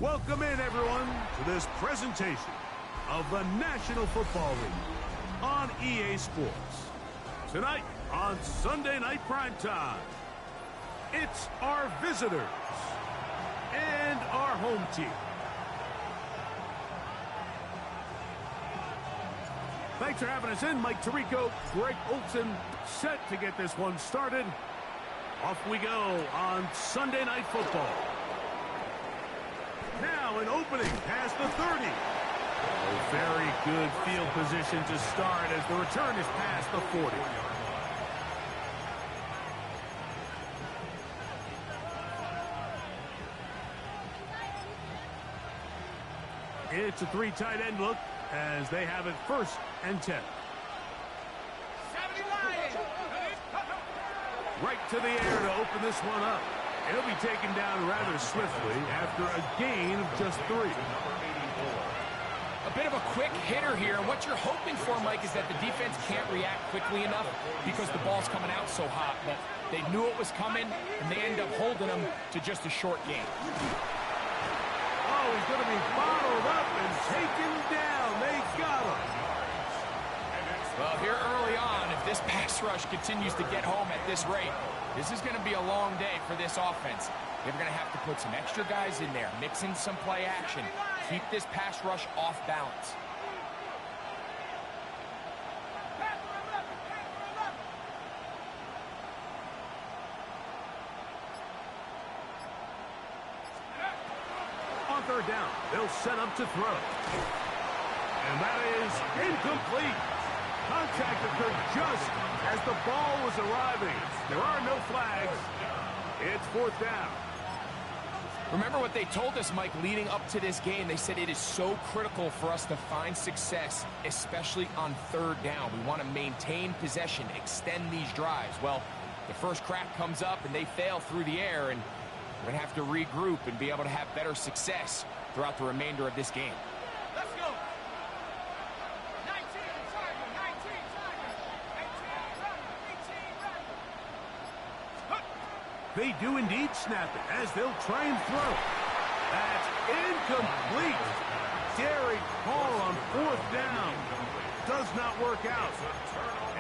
Welcome in, everyone, to this presentation of the National Football League on EA Sports. Tonight, on Sunday Night Primetime, it's our visitors and our home team. Thanks for having us in. Mike Tirico, Greg Olson, set to get this one started. Off we go on Sunday Night Football. Now an opening past the 30. A very good field position to start as the return is past the 40. It's a three tight end look as they have it 1st and 10. Right to the air to open this one up. It'll be taken down rather swiftly after a gain of just 3. A bit of a quick hitter here. What you're hoping for, Mike, is that the defense can't react quickly enough because the ball's coming out so hot. But they knew it was coming, and they end up holding them to just a short gain. Oh, he's going to be bottled up and taken down. They got him. Well, here early on, if this pass rush continues to get home at this rate, this is going to be a long day for this offense. They're going to have to put some extra guys in there, mix in some play action, keep this pass rush off balance. On 3rd down, they'll set up to throw. And that is incomplete. Contact occurred just as the ball was arriving. There are no flags. It's 4th down. Remember what they told us, Mike, leading up to this game. They said it is so critical for us to find success, especially on 3rd down. We want to maintain possession, extend these drives. Well, the first crack comes up and they fail through the air, and we're going to have to regroup and be able to have better success throughout the remainder of this game. Let's go. They do indeed snap it as they'll try and throw. That's incomplete. Derek Hall on 4th down. Does not work out.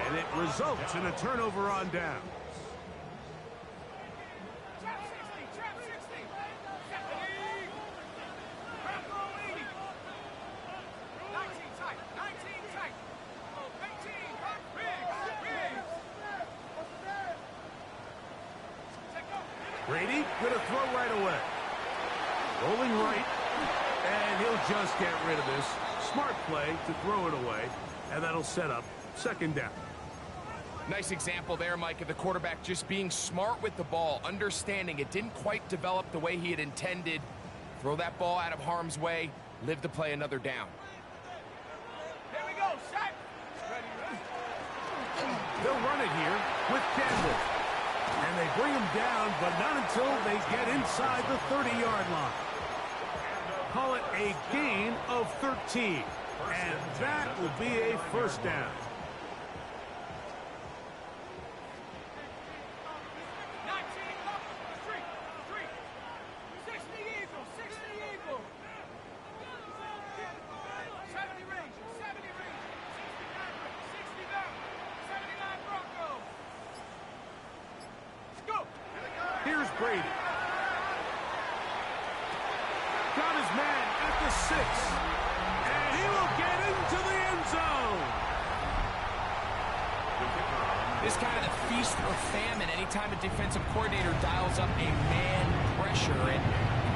And it results in a turnover on down. Brady going to throw right away. Rolling right, and he'll just get rid of this. Smart play to throw it away, and that'll set up 2nd down. Nice example there, Mike, of the quarterback just being smart with the ball, understanding it didn't quite develop the way he had intended. Throw that ball out of harm's way, live to play another down. Here we go, set. They'll run it here with Campbell. And they bring him down, but not until they get inside the 30-yard line. Call it a gain of 13. And that will be a 1st down. Here's Brady. Got his man at the 6. And he will get into the end zone. This kind of the feast or famine anytime a defensive coordinator dials up a man pressure, and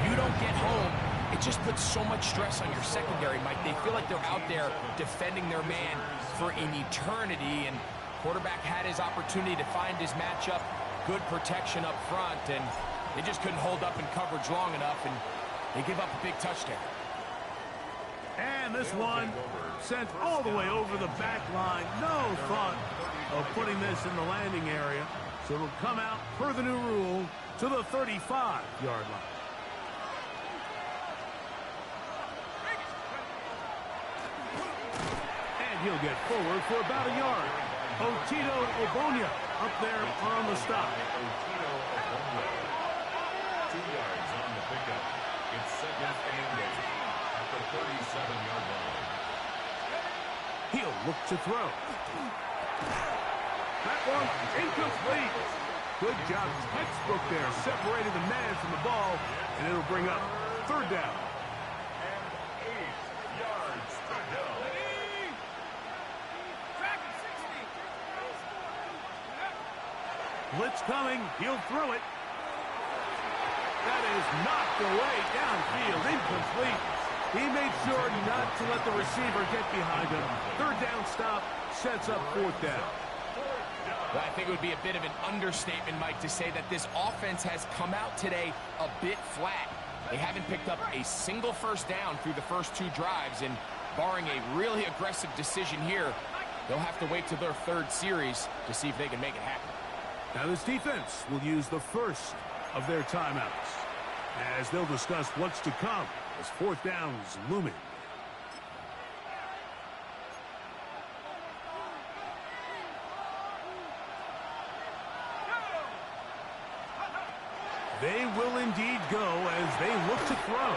you don't get home, it just puts so much stress on your secondary, Mike. They feel like they're out there defending their man for an eternity, and quarterback had his opportunity to find his matchup. Good protection up front, and they just couldn't hold up in coverage long enough, and they give up a big touchdown. And this one sent all the way over the back line. No thought of putting this in the landing area. So it'll come out, per the new rule, to the 35-yard line. And he'll get forward for about a yard. Otito Ogbonnia up there on the stop. 2 yards on the pickup. It's second and 8 at the 37-yard line. He'll look to throw. That one incomplete. Good job, textbook there, separating the man from the ball, and it'll bring up third down. And 8 yards to go. Blitz coming. He'll throw it. That is knocked away downfield, incomplete. He made sure not to let the receiver get behind him. Third down stop sets up fourth down. Well, I think it would be a bit of an understatement, Mike, to say that this offense has come out today a bit flat. They haven't picked up a single first down through the first 2 drives, and barring a really aggressive decision here, they'll have to wait to their third series to see if they can make it happen. Now this defense will use the first of their timeouts as they'll discuss what's to come as fourth down's looming. They will indeed go as they look to throw.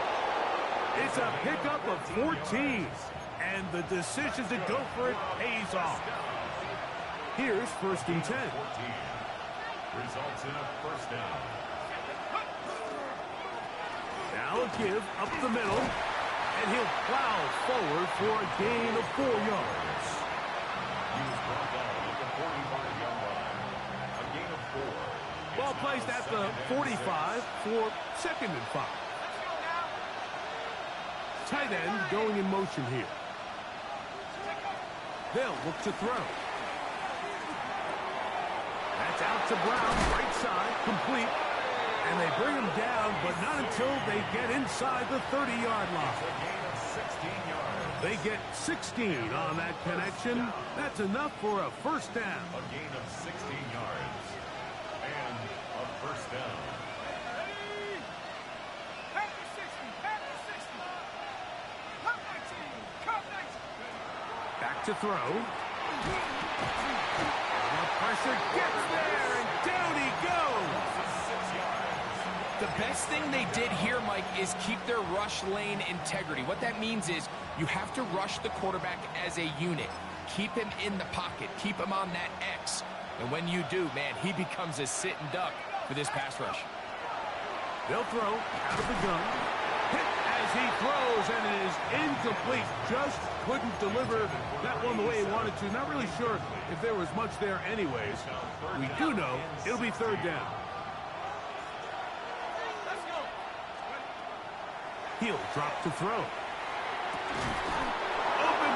It's a pickup of 14, and the decision to go for it pays off. Here's first and 10. Results in a first down. Now a give up the middle, and he'll plow forward for a gain of 4 yards. He was brought down at the 45-yard line. A gain of 4. Ball placed at the 45 for second and 5. Tight end going in motion here. They'll look to throw. That's out to Brown, right side, complete. And they bring him down, but not until they get inside the 30-yard line. A gain of 16 yards. They get 16 on that connection. That's enough for a first down. A gain of 16 yards. And a first down. Back to throw. The pressure gets there, and down he goes. The best thing they did here, Mike, is keep their rush lane integrity. What that means is you have to rush the quarterback as a unit. Keep him in the pocket. Keep him on that X. And when you do, man, he becomes a sitting duck for this pass rush. They'll throw out of the gun. Hit as he throws, and it is incomplete. Just couldn't deliver that one the way he wanted to. Not really sure if there was much there anyways. We do know it'll be third down. He'll drop to throw. Open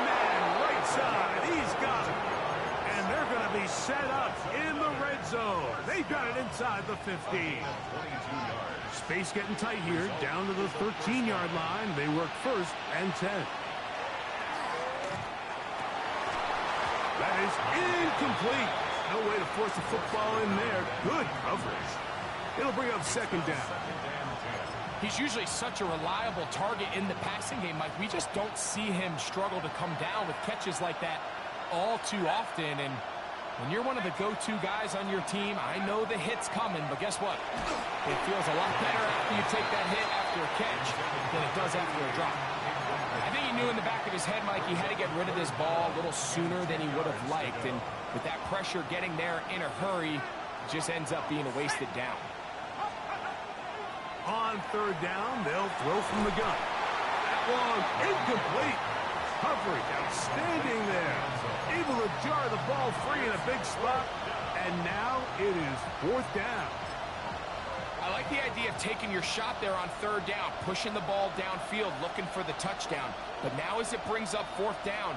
man, right side. He's got it. And they're going to be set up in the red zone. They've got it inside the 15. Space getting tight here. Down to the 13-yard line. They work first and 10. That is incomplete. No way to force the football in there. Good coverage. It'll bring up second down. He's usually such a reliable target in the passing game, Mike. We just don't see him struggle to come down with catches like that all too often. And when you're one of the go-to guys on your team, I know the hit's coming, but guess what? It feels a lot better after you take that hit after a catch than it does after a drop. I think he knew in the back of his head, Mike, he had to get rid of this ball a little sooner than he would have liked. And with that pressure getting there in a hurry, it just ends up being a wasted down. On third down, they'll throw from the gun. That one incomplete. Coverage outstanding there. Able to jar the ball free in a big spot. And now it is fourth down. I like the idea of taking your shot there on third down, pushing the ball downfield, looking for the touchdown. But now as it brings up fourth down,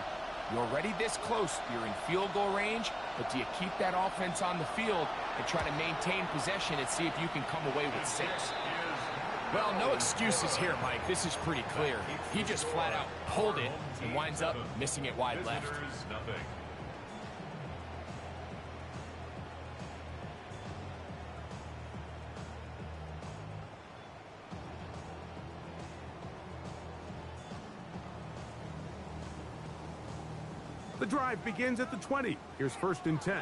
you're already this close. You're in field goal range, but do you keep that offense on the field and try to maintain possession and see if you can come away with 6? Well, no excuses here, Mike. This is pretty clear. He just flat out pulled it and winds up missing it wide left. The drive begins at the 20. Here's first and 10.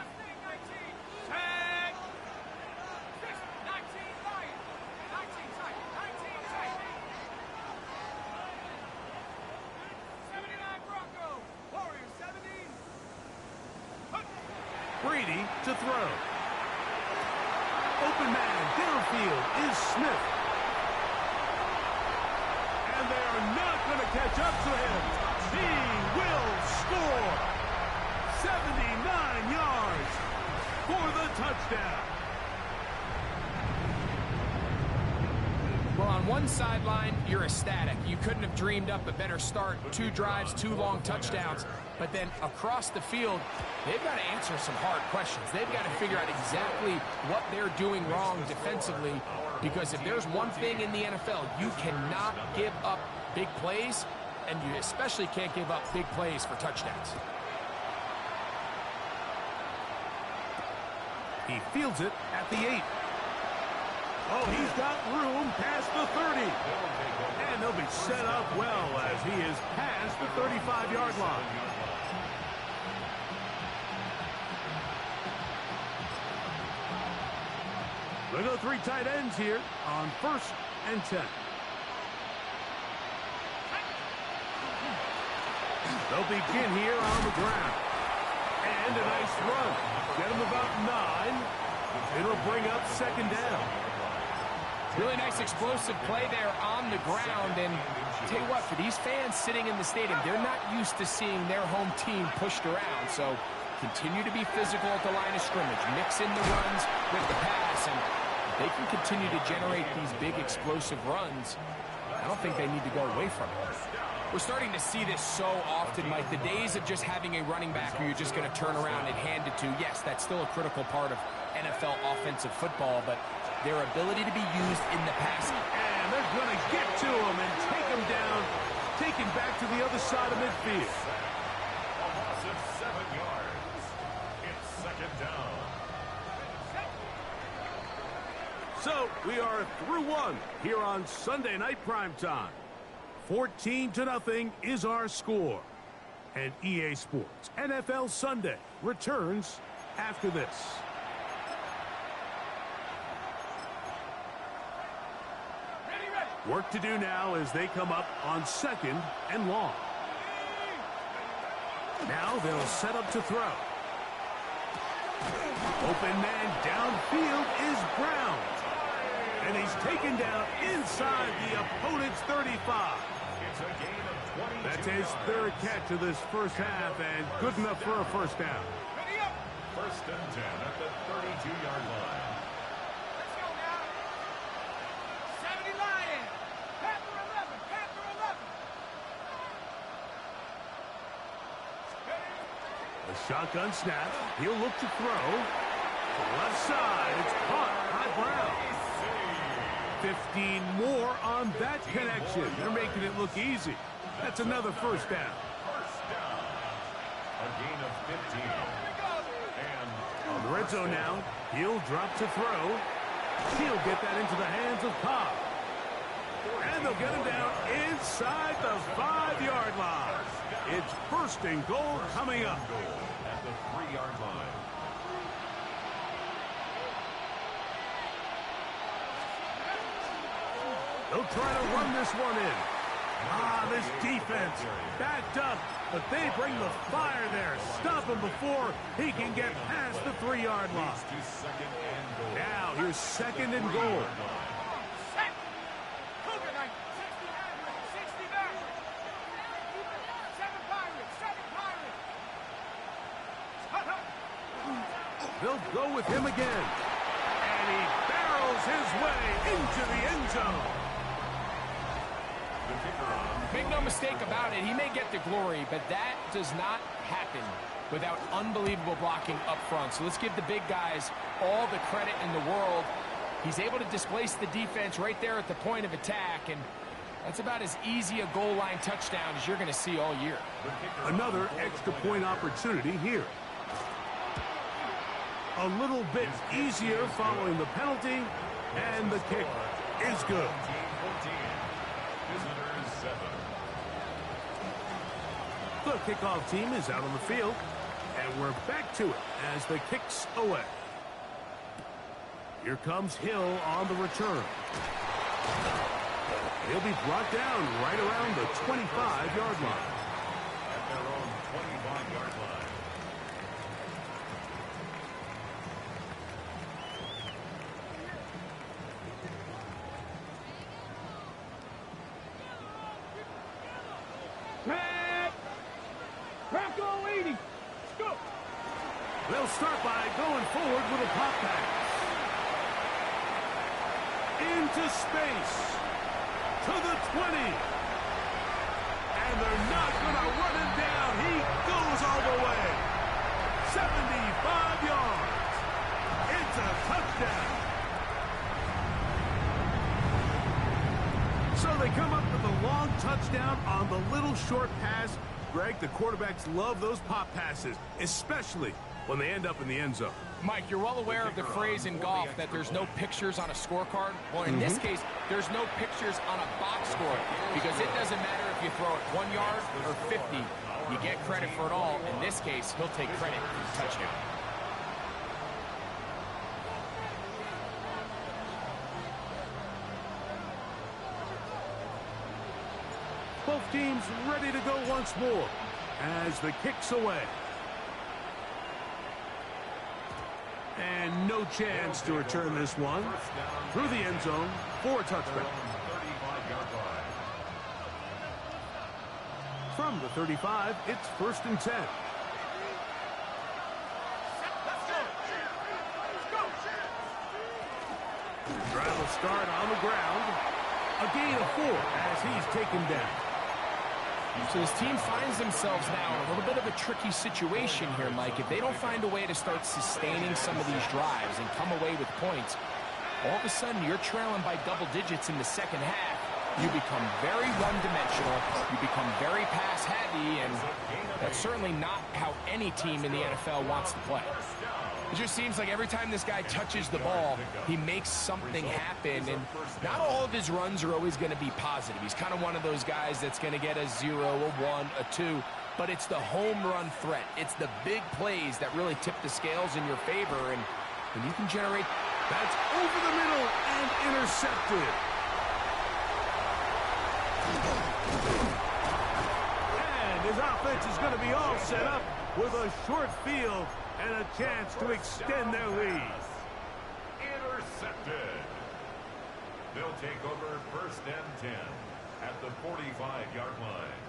Brady to throw. Open man downfield is Smith. And they are not going to catch up to him. He will score. 79 yards for the touchdown. Well, on one sideline, you're ecstatic. You couldn't have dreamed up a better start. 2 drives, 2 long touchdowns. But then across the field, they've got to answer some hard questions. They've got to figure out exactly what they're doing wrong defensively. Because if there's one thing in the NFL, you cannot give up big plays, and you especially can't give up big plays for touchdowns. He fields it at the 8. Oh, he's got room past the 30. And they'll be set up well as he is past the 35-yard line. They go 3 tight ends here on 1st and 10. They'll begin here on the ground. And a nice run. Get him about 9. It'll bring up 2nd down. Really nice explosive play there on the ground. And tell you what, for these fans sitting in the stadium, they're not used to seeing their home team pushed around. So continue to be physical at the line of scrimmage. Mix in the runs with the pass. And they can continue to generate these big explosive runs. I don't think they need to go away from it. We're starting to see this so often, Mike. The days of just having a running back who you're just going to turn around and hand it to, yes, that's still a critical part of NFL offensive football, but their ability to be used in the passing. And they're going to get to him and take him down, take him back to the other side of midfield. A loss of 7 yards. It's 2nd down. So we are through 1 here on Sunday Night Primetime. 14-0 is our score. And EA Sports NFL Sunday returns after this. Work to do now as they come up on 2nd and long. Now they'll set up to throw. Open man downfield is Brown. And he's taken down inside the opponent's 35. It's a gain of 22 That's his 3rd catch of this first half and good enough for a 1st down. 1st and 10 at the 32-yard line. Let's go now. 70 Lions. Panther 11. Panther 11. A shotgun snap. He'll look to throw. To the left side. It's caught by Brown. 15 more on that connection. They're making it look easy. That's another 1st down. 1st down. A gain of 15. And On the red zone now. He'll drop to throw. He'll get that into the hands of Cobb. And they'll get him down inside the 5-yard line. It's 1st and goal coming up. at the 3-yard line. They'll try to run this one in. This defense backed up, but they bring the fire there. Stop him before he can get past the 3-yard line. Now here's 2nd and goal. Set. Cougar night. 69. 7 Pirates. 7 Pirates. They'll go with him again. And he barrels his way into the end zone. Make no mistake about it, he may get the glory, but that does not happen without unbelievable blocking up front. So let's give the big guys all the credit in the world. He's able to displace the defense right there at the point of attack, and that's about as easy a goal line touchdown as you're going to see all year. Another extra point opportunity here. A little bit easier following the penalty, and the kick is good. Visitors 7. The kickoff team is out on the field, and we're back to it as the kick's away. Here comes Hill on the return. He'll be brought down right around the 25-yard line. At their own 25-yard line. go 80. Let's go. They'll start by going forward with a pop pass. Into space. To the 20. And they're not going to run him down. He goes all the way. 75 yards. It's a touchdown. So they come up with a long touchdown on the little short pass. Greg, the quarterbacks love those pop passes, especially when they end up in the end zone. Mike, you're well aware of the phrase in golf that there's no pictures on a scorecard. Well, in this case, there's no pictures on a box score because it doesn't matter if you throw it 1 yard or 50. You get credit for it all. In this case, he'll take credit for the touchdown. Both teams ready to go once more as the kick's away. And no chance to return this one through the end zone for a touchback. From the 35, it's 1st and 10. Drive will start on the ground. A gain of 4 as he's taken down. So this team finds themselves now in a little bit of a tricky situation here, Mike. If they don't find a way to start sustaining some of these drives and come away with points, all of a sudden you're trailing by double digits in the second half. You become very one-dimensional. You become very pass-heavy, and that's certainly not how any team in the NFL wants to play. It just seems like every time this guy touches the ball, he makes something happen, and not all of his runs are always going to be positive. He's kind of one of those guys that's going to get a 0, a 1, a 2, but it's the home run threat. It's the big plays that really tip the scales in your favor, and when you can generate... That's over the middle and intercepted. And his offense is going to be all set up with a short field and a chance to extend their lead. Intercepted. They'll take over 1st and 10 at the 45-yard line.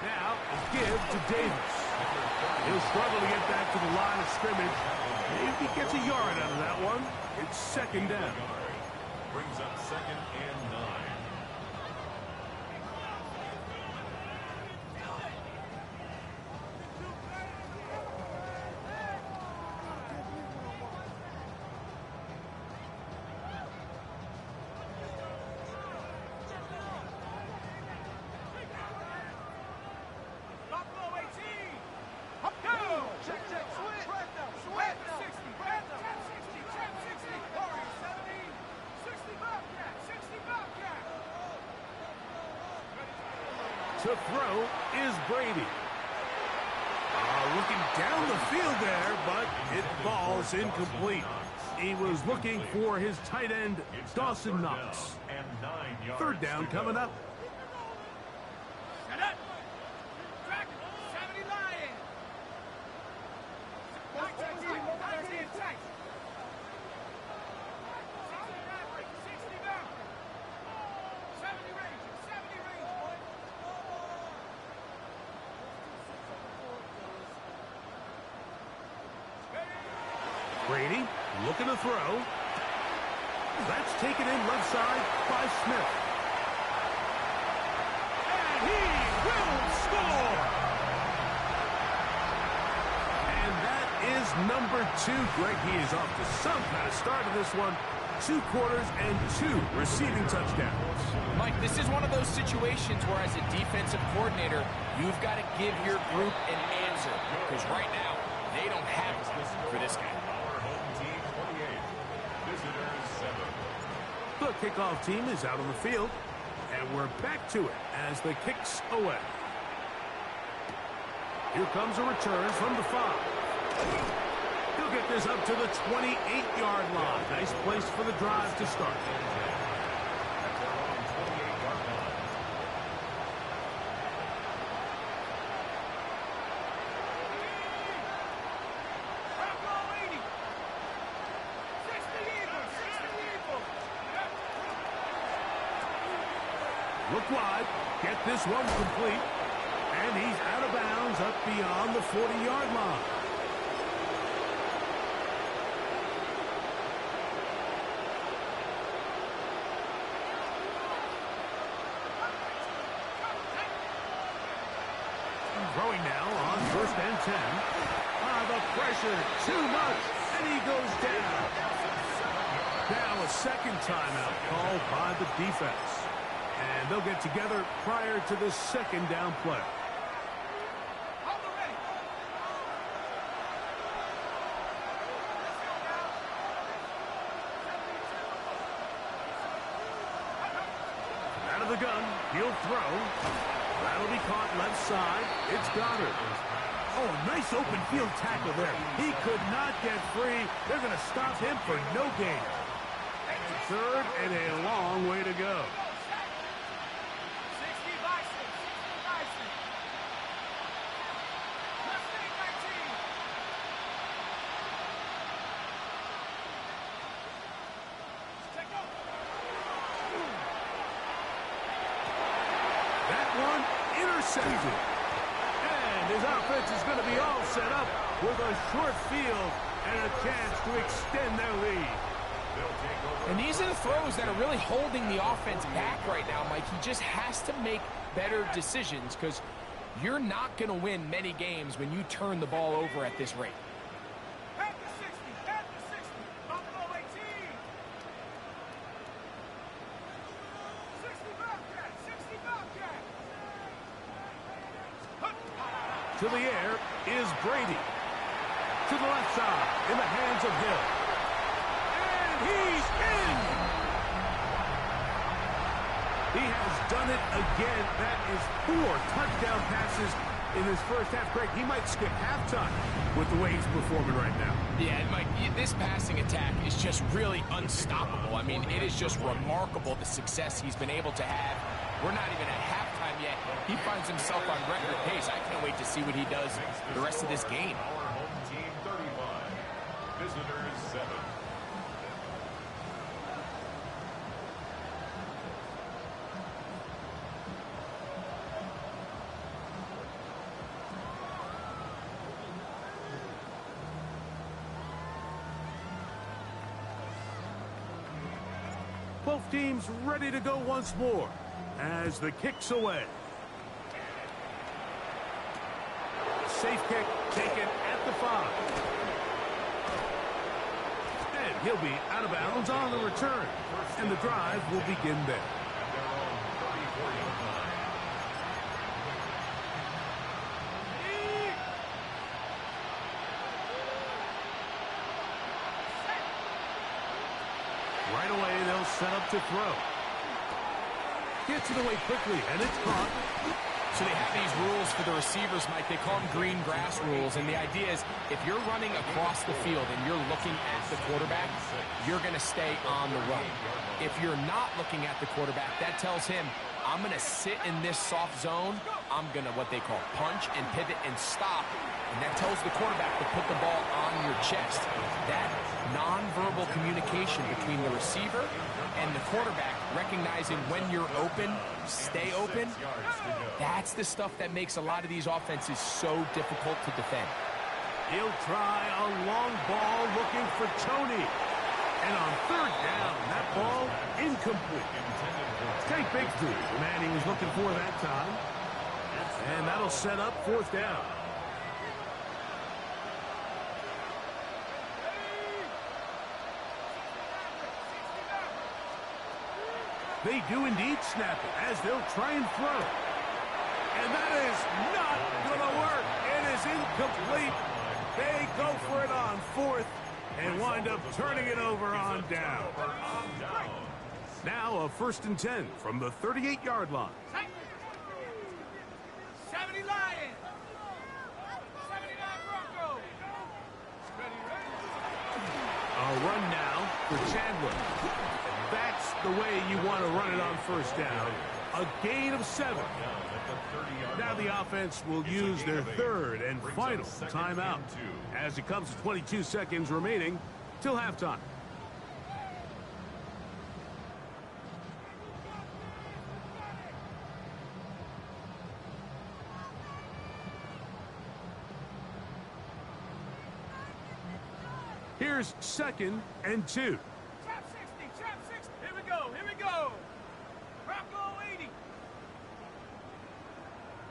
Now, a give to Davis. He'll struggle to get back to the line of scrimmage. Maybe he gets a yard out of that one. It's 2nd down. Brings up 2nd and 9. To throw is Brady. Looking down the field there, but it falls incomplete. He was looking for his tight end, Dawson Knox. 3rd down coming up. Set up. Track 70 Lion. 19 tight. 60 back. 70 range. 70 range, boy. Brady looking to throw. That's taken in left side by Smith. And he will score! And that is number 2. Greg, he is off to some kind of start in this one. 2 quarters and 2 receiving touchdowns. Mike, this is one of those situations where as a defensive coordinator, you've got to give your group an answer. Because right now, they don't have it for this guy. The kickoff team is out on the field, and we're back to it as the kick's away. Here comes a return from the 5. He'll get this up to the 28-yard line. Nice place for the drive to start. Look wide. Get this one complete. And he's out of bounds up beyond the 40-yard line. Throwing now on 1st and 10. The pressure, too much, and he goes down. Now a second timeout called by the defense. And they'll get together prior to the second down play. Out of the gun, he'll throw. That'll be caught left side. It's Goddard. Oh, nice open field tackle there. He could not get free. They're going to stop him for no gain. 3rd and a long way to go. 60 by 6. 60 by 6. Let's take 19. Check out. That one intercepted. And his offense is going to be all set up with a short field and a chance to extend their lead. And these are the throws that are really holding the offense back right now, Mike. He just has to make better decisions because you're not going to win many games when you turn the ball over at this rate. Head to 60. Head to 60. Buffalo 18. 60 Bobcat. 60 Bobcat. To the air is Brady. To the left side in the hands of Hill. And he's in! He has done it again. That is 4 touchdown passes in his first half. Greg, he might skip halftime with the way he's performing right now. Yeah, and Mike, this passing attack is just really unstoppable. I mean, it is just remarkable the success he's been able to have. We're not even at halftime yet. He finds himself on record pace. I can't wait to see what he does the rest of this game. Our home team 35. Visitors 7. Both teams ready to go once more as the kick's away. Safe kick taken at the 5. And he'll be out of bounds on the return. And the drive will begin there. At their own 34-yard line. Right away, they'll set up to throw. Gets it away quickly, and it's caught. So they have these rules for the receivers, Mike. They call them green grass rules. And the idea is if you're running across the field and you're looking at the quarterback, you're going to stay on the run. If you're not looking at the quarterback, that tells him, I'm going to sit in this soft zone. I'm going to what they call punch and pivot and stop. And that tells the quarterback to put the ball on your chest. That nonverbal communication between the receiver and the quarterback, recognizing when you're open, stay open, that's the stuff that makes a lot of these offenses so difficult to defend. He'll try a long ball looking for Tony. And on 3rd down, that ball incomplete. Tank Bigsby, the man he was looking for that time. And that'll set up 4th down. They do indeed snap it as they'll try and throw. And that is not going to work. It is incomplete. They go for it on 4th and wind up turning it over on down. Now a 1st and 10 from the 38-yard line. 70 Lions. 79 Broncos. A run now for Chandler. That's the way you want to run it on 1st down. A gain of 7. Now the offense will use their 3rd and final timeout as it comes to 22 seconds remaining till halftime. Here's 2nd and 2. Trap 60, trap 60. Here we go, here we go. Bronco 80.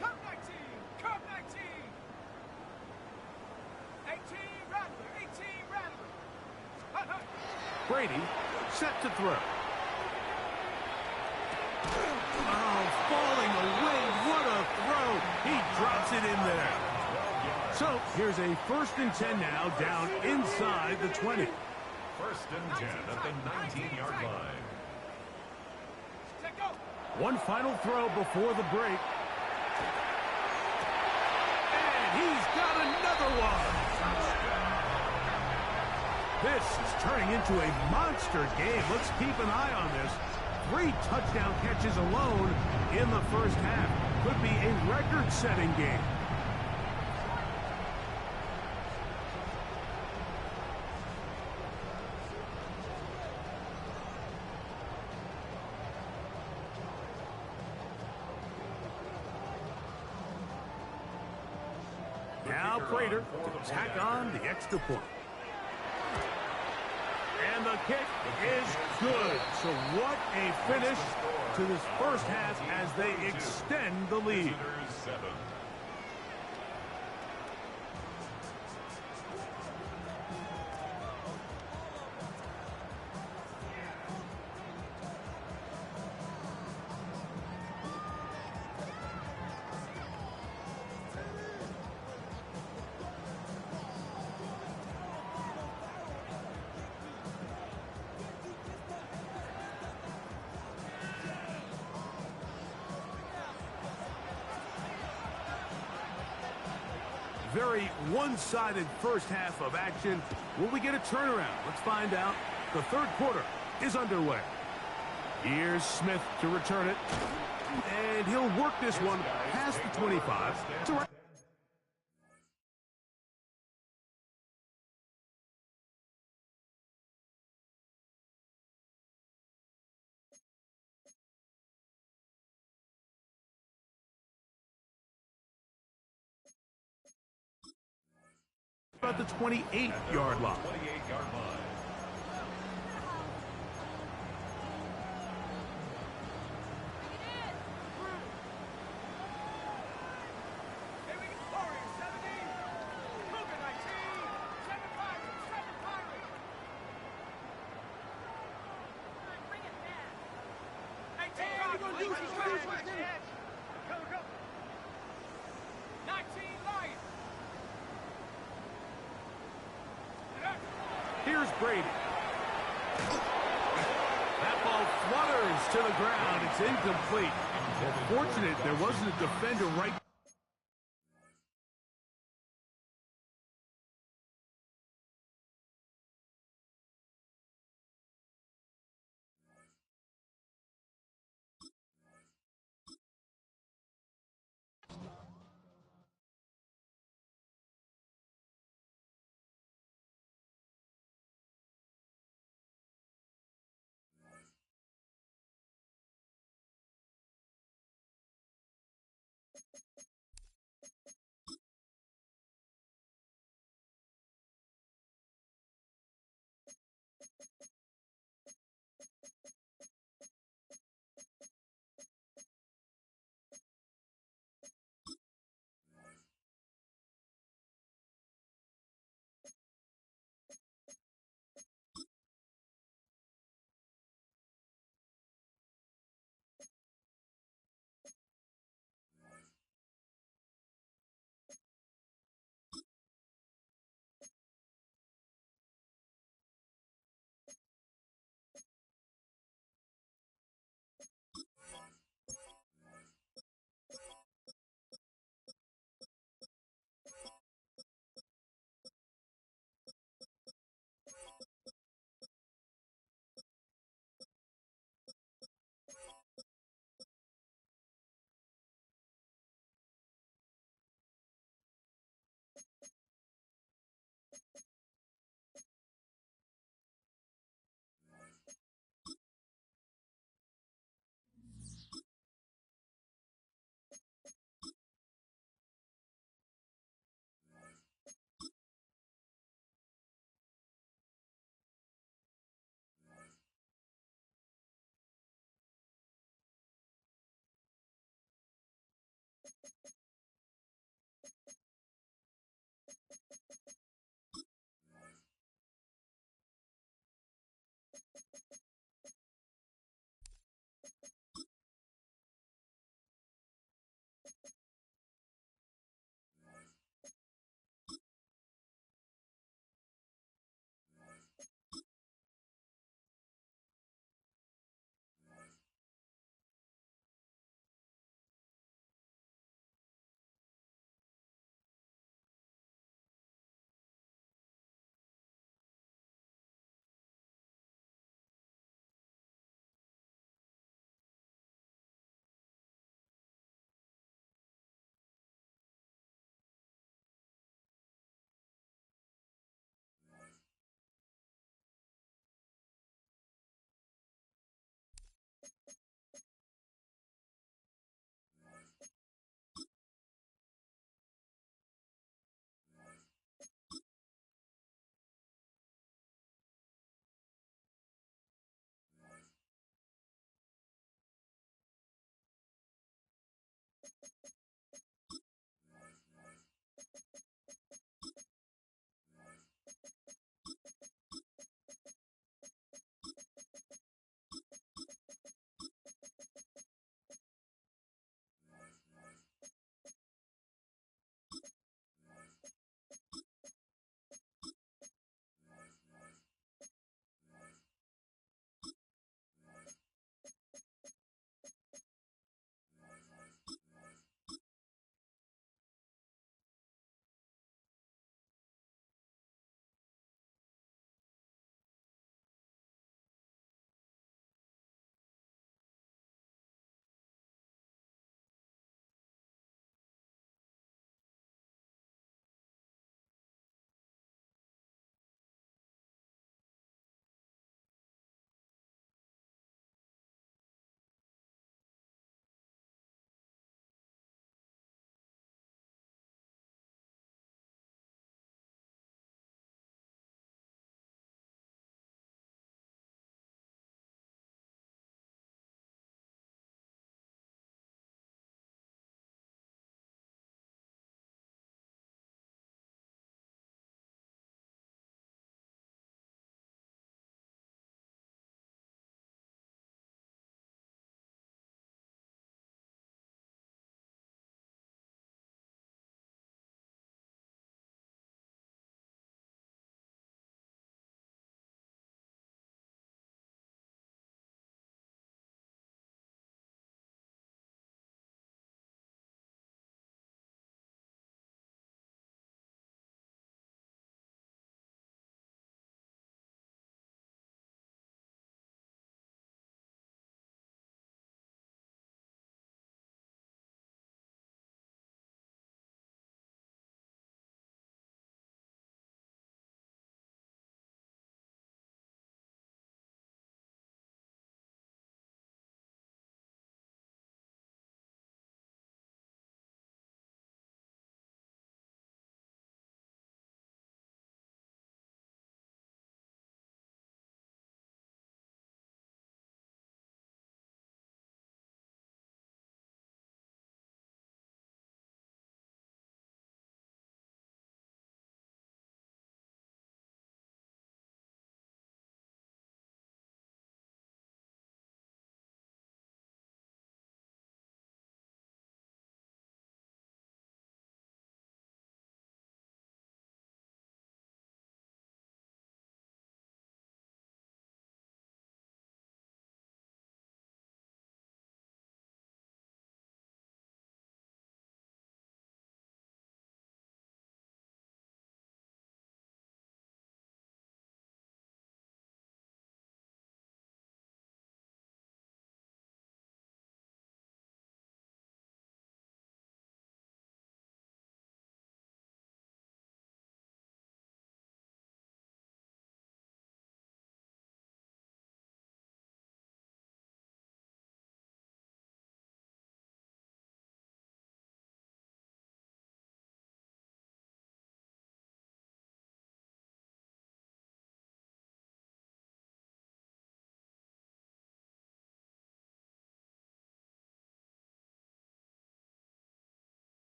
Cup 19, cup 19. 18 Rattler, 18 Rattler. Hut, hut. Brady set to throw. Oh, falling away. What a throw. He drops it in there. So here's a 1st and 10 now, down inside the 20. 1st and 10 at the 19-yard line. Check go. One final throw before the break. And he's got another one. This is turning into a monster game. Let's keep an eye on this. 3 touchdown catches alone in the first half. Could be a record-setting game. Now Prater to tack on the extra point. And the kick is good. So what a finish to this first half as they extend the lead. Visitors 7. Very one-sided first half of action. Will we get a turnaround? Let's find out. The 3rd quarter is underway. Here's Smith to return it. And he'll work this one past the 25. To about the 28-yard line. 28-yard line. Here we go. Warriors 70. Cougar 19. 7 Pirates, 7 Pirates. Bring it back. 18 Pirates. Go, go. 19 Lions. Here's Brady. That ball flutters to the ground. It's incomplete. Well, fortunate there wasn't a defender right.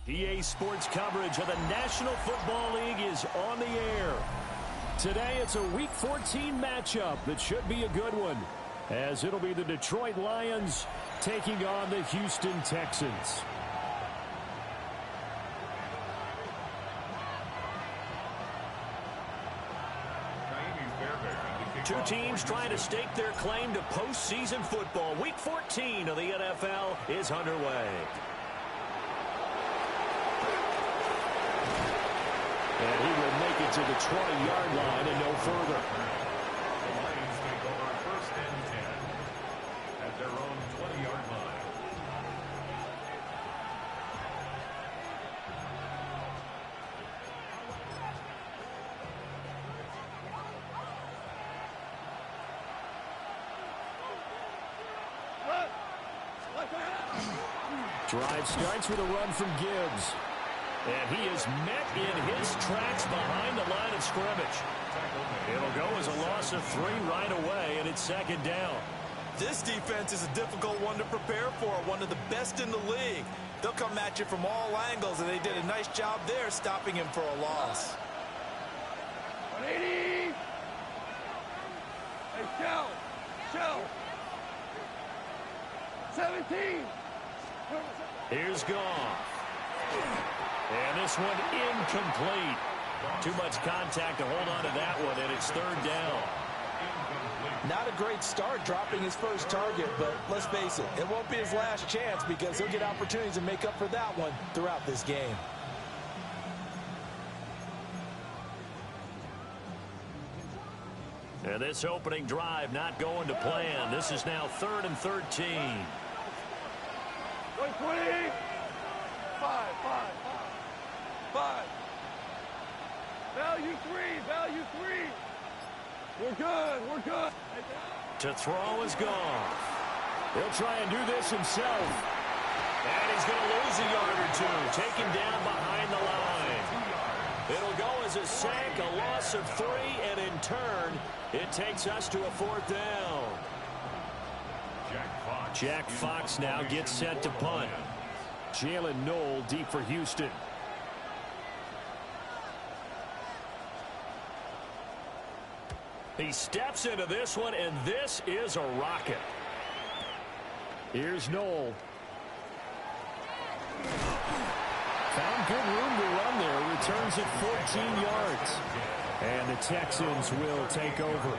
EA Sports coverage of the National Football League is on the air. Today it's a Week 14 matchup that should be a good one, as it'll be the Detroit Lions taking on the Houston Texans. Two teams trying to stake their claim to postseason football. Week 14 of the NFL is underway. And he will make it to the 20-yard line and no further. The Lions take over 1st and 10 at their own 20-yard line. Drive starts with a run from Gibbs. And he is met in his tracks behind the line of scrimmage. It'll go as a loss of 3 right away, and it's 2nd down. This defense is a difficult one to prepare for, one of the best in the league. They'll come at you from all angles, and they did a nice job there stopping him for a loss. 180. Hey, Shell. 17. Here's Goff. And this one incomplete. Too much contact to hold on to that one, and it's 3rd down. Not a great start dropping his first target, but let's face it, it won't be his last chance because he'll get opportunities to make up for that one throughout this game. And this opening drive not going to plan. This is now 3rd and 13. 120. 5. Value 3. We're good. To throw is Goff. He'll try and do this himself. And he's going to lose a yard or 2. Taken down behind the line. It'll go as a sack, a loss of 3, and in turn, it takes us to a 4th down. Jack Fox now gets set to punt. Jalen Knoll deep for Houston. He steps into this one, and this is a rocket. Here's Knoll. Found good room to run there. Returns it 14 yards. And the Texans will take over.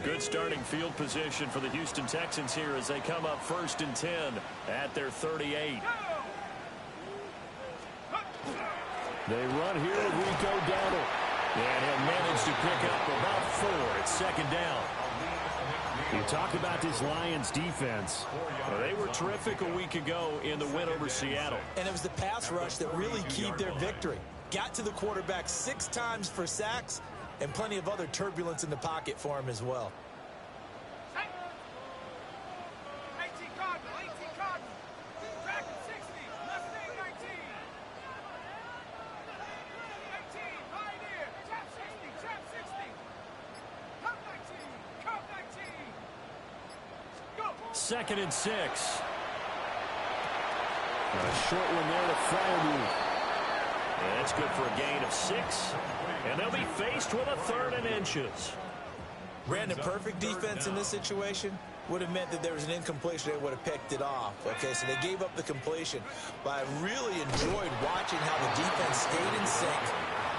Good starting field position for the Houston Texans here as they come up 1st and 10 at their 38. They run here with Rico Dowdle. And he'll manage to pick up about 4. It's 2nd down. You talked about this Lions defense. Well, they were terrific a week ago in the win over Seattle. And it was the pass rush that really keyed their victory. Got to the quarterback 6 times for sacks and plenty of other turbulence in the pocket for him as well. 18 Cardinal. Track 60. Mustang 19. 18, Pioneer. Trap 60. Cup 19. Go. 2nd and 6. A short one there to Freiermuth. And that's good for a gain of 6. And they'll be faced with a 3rd and inches. Ran a perfect defense in this situation. Would have meant that there was an incompletion. They would have picked it off. Okay, so they gave up the completion. But I really enjoyed watching how the defense stayed in sync,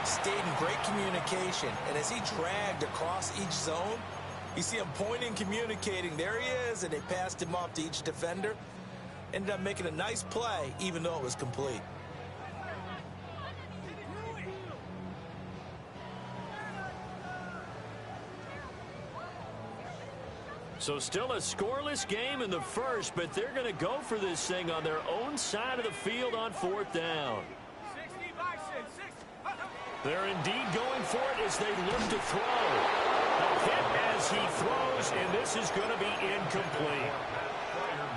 stayed in great communication. And as he dragged across each zone, you see him pointing, communicating. There he is, and they passed him off to each defender. Ended up making a nice play, even though it was complete. So still a scoreless game in the first, but they're going to go for this thing on their own side of the field on 4th down. 60 Bison. 6. They're indeed going for it as they look to throw. A hit as he throws, and this is going to be incomplete.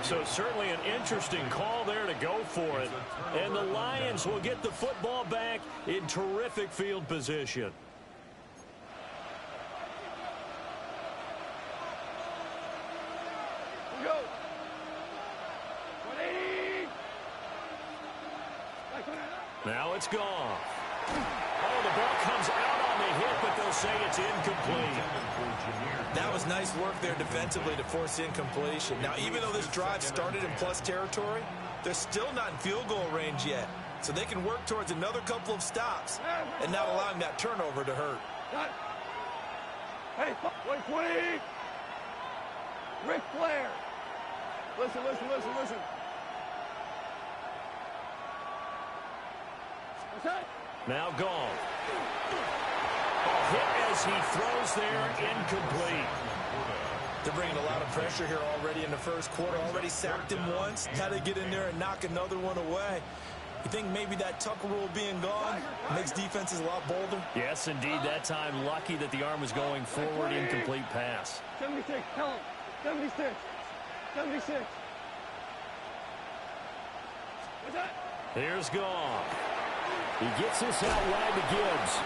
So certainly an interesting call there to go for it. And the Lions will get the football back in terrific field position. Now it's gone. Oh, the ball comes out on the hit, but they'll say it's incomplete. That was nice work there defensively to force incompletion. Now, even though this drive started in plus territory, they're still not in field goal range yet. So they can work towards another couple of stops and not allowing that turnover to hurt. Hey, 120. Ric Flair. Listen. What's that? Now gone. A hit as he throws there, incomplete. They're bringing a lot of pressure here already in the first quarter. Already sacked him once. Got to get in there and knock another one away. You think maybe that Tucker rule being gone makes defenses a lot bolder? Yes, indeed. That time, lucky that the arm was going forward. Incomplete pass. 76, tell him. 76. What's that? Here's Goff. He gets this out wide to Gibbs.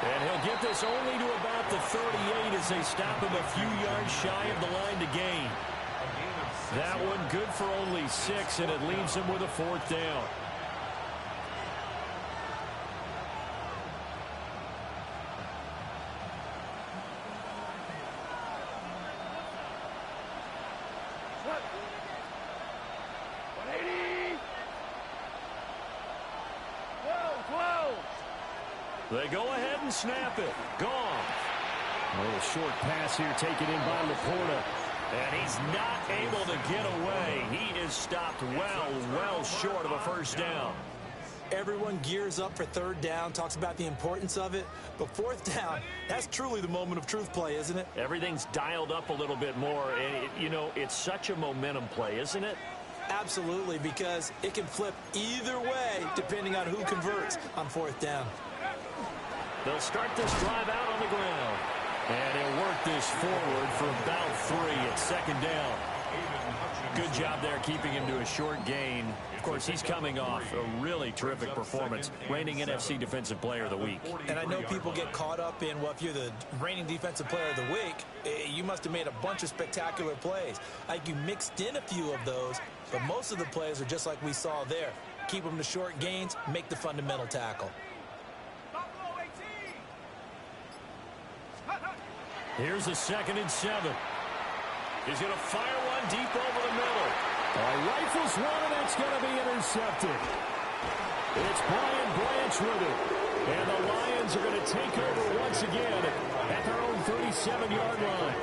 And he'll get this only to about the 38 as they stop him a few yards shy of the line to gain. That one good for only 6, and it leaves him with a 4th down. What? 180. 12. They go ahead and snap it. Gone. A little short pass here taken in by Laporta. And he's not able to get away. He is stopped well short of a 1st down. Everyone gears up for 3rd down, talks about the importance of it. But 4th down, that's truly the moment of truth play, isn't it? Everything's dialed up a little bit more. And, it's such a momentum play, isn't it? Absolutely, because it can flip either way depending on who converts on 4th down. They'll start this drive out on the ground. And he'll work this forward for about 3 at 2nd down. Good job there keeping him to a short gain. Of course, he's coming off a really terrific performance, reigning NFC Defensive Player of the Week. And I know people get caught up in, well, if you're the reigning Defensive Player of the Week, you must have made a bunch of spectacular plays. Like you mixed in a few of those, but most of the plays are just like we saw there. Keep them to short gains, make the fundamental tackle. Here's a 2nd and 7. He's going to fire one deep over the middle. Rifles one, and it's going to be intercepted. It's Brian Branch with it. And the Lions are going to take over once again at their own 37-yard line.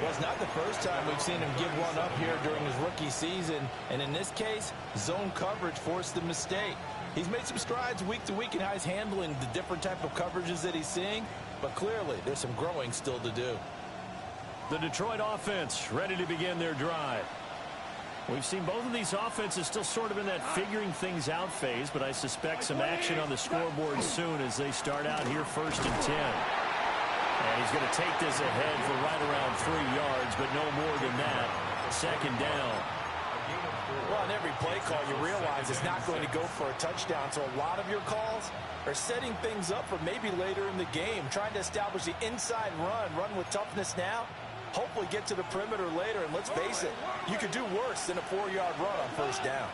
Well, it's not the first time we've seen him give one up here during his rookie season. And in this case, zone coverage forced the mistake. He's made some strides week to week in how he's handling the different type of coverages that he's seeing. But clearly, there's some growing still to do. The Detroit offense ready to begin their drive. We've seen both of these offenses still sort of in that figuring things out phase, but I suspect some action on the scoreboard soon as they start out here 1st and 10. And he's going to take this ahead for right around 3 yards, but no more than that. 2nd down. Well, on every play call, you realize it's not going to go for a touchdown, so a lot of your calls are setting things up for maybe later in the game, trying to establish the inside run with toughness now, hopefully get to the perimeter later, and let's face it, you could do worse than a 4-yard run on 1st down.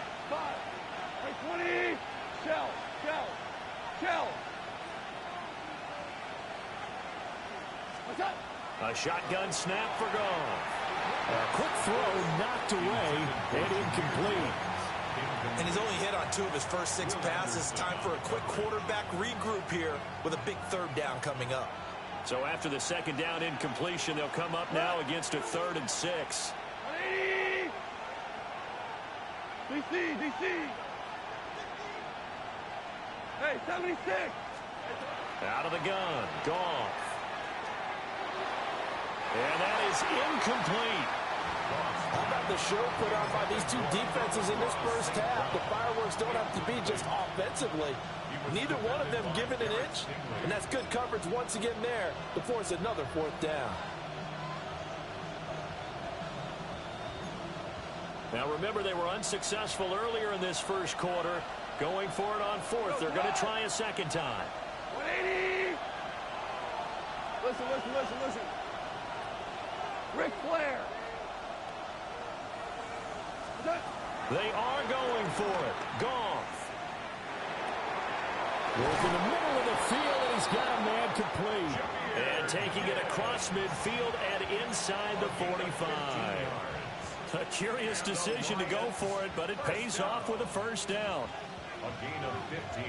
20. Shell. What's that? A shotgun snap for Goff. A quick throw knocked away and incomplete. And he's only hit on 2 of his first 6 passes. Time for a quick quarterback regroup here with a big 3rd down coming up. So after the 2nd down incompletion, they'll come up now against a 3rd and 6. 180. DC. Hey, 76. Out of the gun. Goff. And that is incomplete. How about the show put on by these 2 defenses in this first half? The fireworks don't have to be just offensively. Neither one of them given an inch, and that's good coverage once again there to force another 4th down. Now remember, they were unsuccessful earlier in this first quarter. Going for it on 4th. They're going to try a 2nd time. 180. Listen. Ric Flair. They are going for it. Goff. Work in the middle of the field, and he's got a man complete. And taking it across midfield and inside the 45. A curious decision to go for it, but it pays off with a first down. A gain of 15.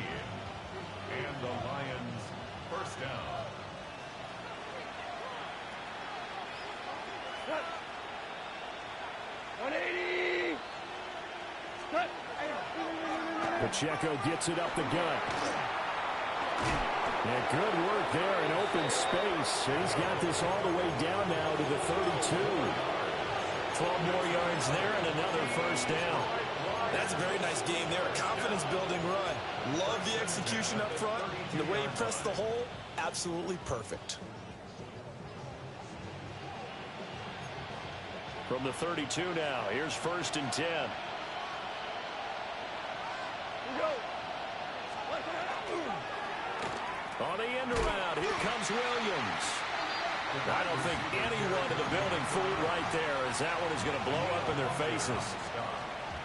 And the Lions first down. Cut. 180. Cut. Pacheco gets it up the gut. And good work there in open space. He's got this all the way down now to the 32. 12 more yards there and another first down. That's a very nice game there. A confidence-building run. Love the execution up front. And the way he pressed the hole, absolutely perfect. From the 32 now, here's 1st and 10. On the end around, here comes Williams. I don't think anyone in the building fooled right there, as that one is going to blow up in their faces.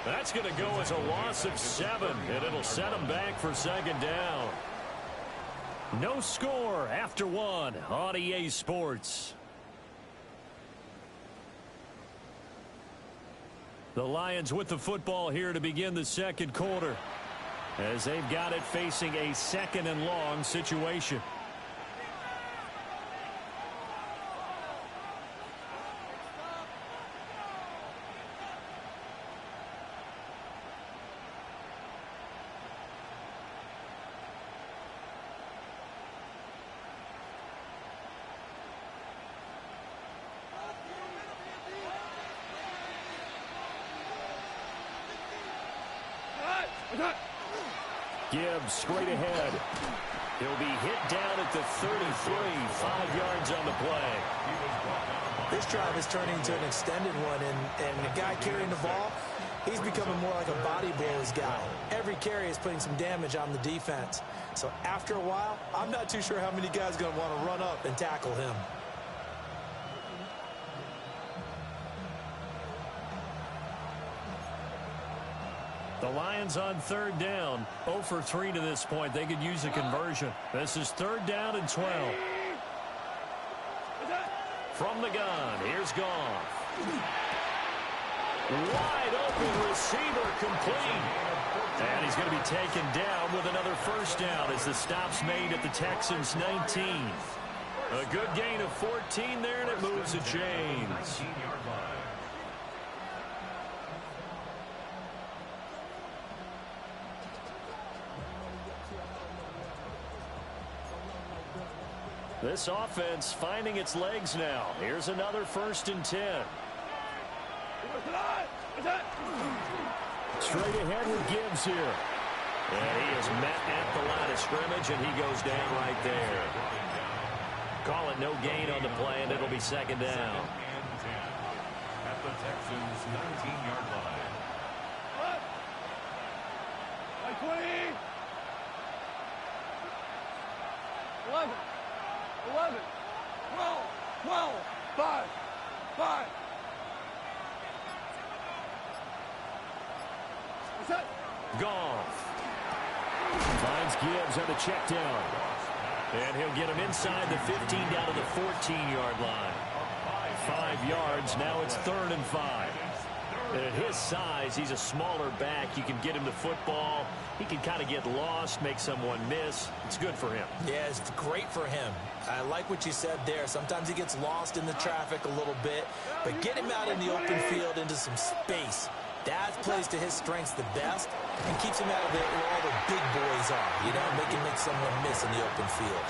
That's going to go as a loss of 7, and it'll set them back for 2nd down. No score after 1 on EA Sports. The Lions with the football here to begin the 2nd quarter, as they've got it facing a 2nd and long situation. Gibbs straight ahead. He'll be hit down at the 33, 5 yards on the play. This drive is turning into an extended one, and the guy carrying the ball, he's becoming more like a body blows guy. Every carry is putting some damage on the defense. So after a while, I'm not too sure how many guys are going to want to run up and tackle him. The Lions on 3rd down, 0 for 3 to this point. They could use a conversion. This is 3rd down and 12. From the gun, here's Goff. Wide open receiver, complete. And he's going to be taken down with another first down as the stop's made at the Texans' 19. A good gain of 14 there, and it moves the chains. This offense finding its legs now. Here's another 1st and 10. Straight ahead with Gibbs here. And he is met at the line of scrimmage, and he goes down right there. Call it no gain on the play, and it'll be 2nd down. At the Texans' 19-yard line. 11, 11, 12, 12, 5, 5. What's that? Goff finds Gibbs on the check down. And he'll get him inside the 15 down to the 14-yard line. 5 yards. Now it's 3rd and 5. And at his size, he's a smaller back. You can get him the football. He can kind of get lost, make someone miss. It's good for him. Yeah, it's great for him. I like what you said there. Sometimes he gets lost in the traffic a little bit, but get him out in the open field into some space. That plays to his strengths the best and keeps him out of there where all the big boys are, you know, make someone miss in the open field.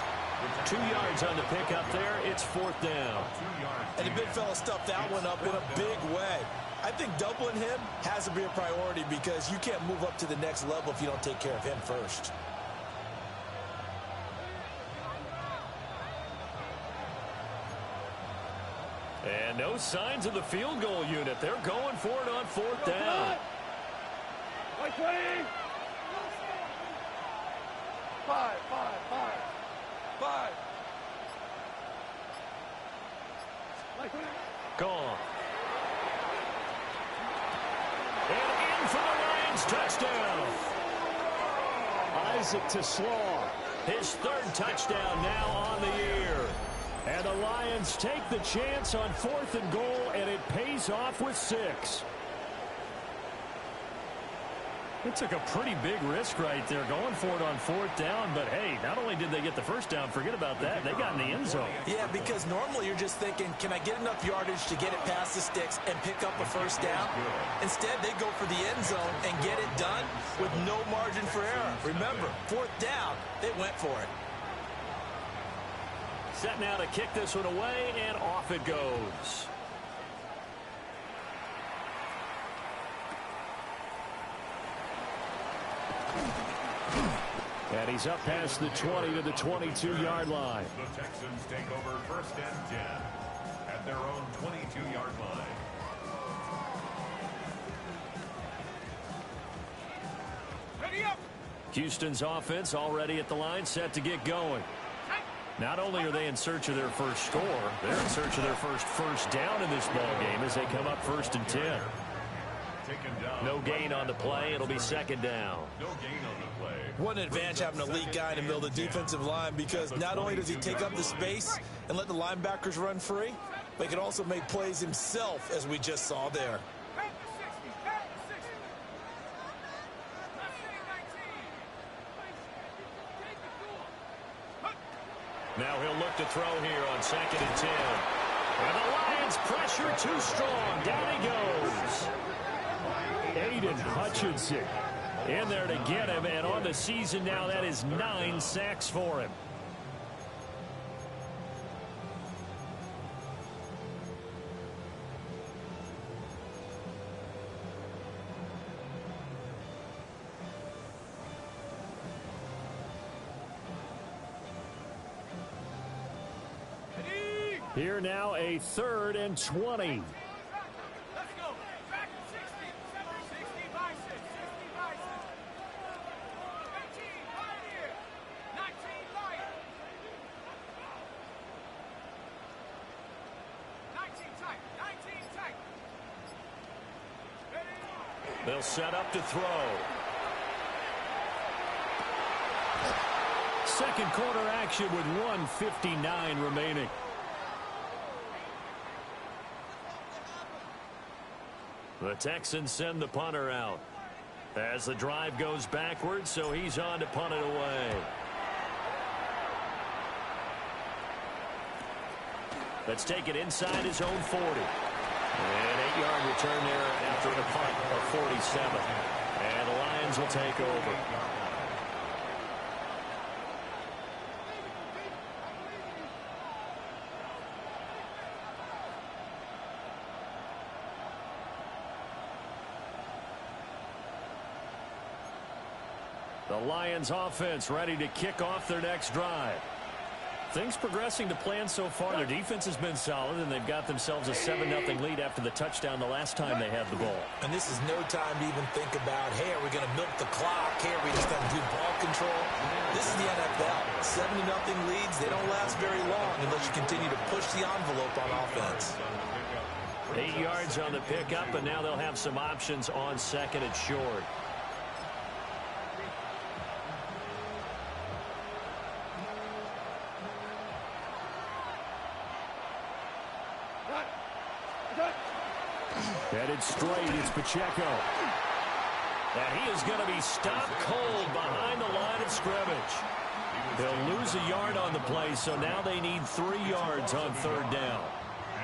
2 yards on the pickup there. It's 4th down. And the big fella stuffed that one up in a big way. I think doubling him has to be a priority because you can't move up to the next level if you don't take care of him first. And no signs of the field goal unit. They're going for it on 4th down. 5, 5, 5, 5. Gone. And in for the Lions touchdown. I tries it to Slaw. His third touchdown now on the year. And the Lions take the chance on 4th and goal, and it pays off with 6. It took a pretty big risk right there going for it on 4th down. But, hey, not only did they get the first down, forget about that, they got in the end zone. Yeah, because normally you're just thinking, can I get enough yardage to get it past the sticks and pick up a first down? Instead, they go for the end zone and get it done with no margin for error. Remember, 4th down, they went for it. Set now to kick this one away, and off it goes. And he's up past the 20 to the 22-yard line. The Texans take over 1st and 10 at their own 22-yard line. Ready up. Houston's offense already at the line, set to get going. Not only are they in search of their first score, they're in search of their first down in this ball game as they come up 1st and 10. No gain on the play. It'll be 2nd down. No gain on the play. What an advantage having an elite guy in the middle of the defensive line, because not only does he take up the space and let the linebackers run free, but he can also make plays himself, as we just saw there. Back to 60. Back to 60. Mustang 19. Now he'll look to throw here on 2nd and 10. And the Lions pressure too strong. Down he goes. Aiden Hutchinson in there to get him, and on the season now that is 9 sacks for him. Here now a 3rd and 20. Let's go. Back to 60. 60 by 6. 60 by 6. 18 Pioneer. 19 Lion. 19 tight. 19 tight. Ready? They'll set up to throw. Second quarter action with 1:59 remaining. The Texans send the punter out as the drive goes backwards, so he's on to punt it away. Let's take it inside his own 40. An 8-yard return there after the punt of 47. And the Lions will take over. The Lions offense ready to kick off their next drive. Things progressing to plan so far. Their defense has been solid, and they've got themselves a 7-0 lead after the touchdown the last time they had the ball. And this is no time to even think about, hey, are we going to milk the clock? Hey, are we just going to do ball control? This is the NFL. 7-0 leads, they don't last very long unless you continue to push the envelope on offense. 8 yards on the pickup, and now they'll have some options on 2nd and short. Headed straight, it's Pacheco. And he is going to be stopped cold behind the line of scrimmage. They'll lose a yard on the play, so now they need 3 yards on 3rd down.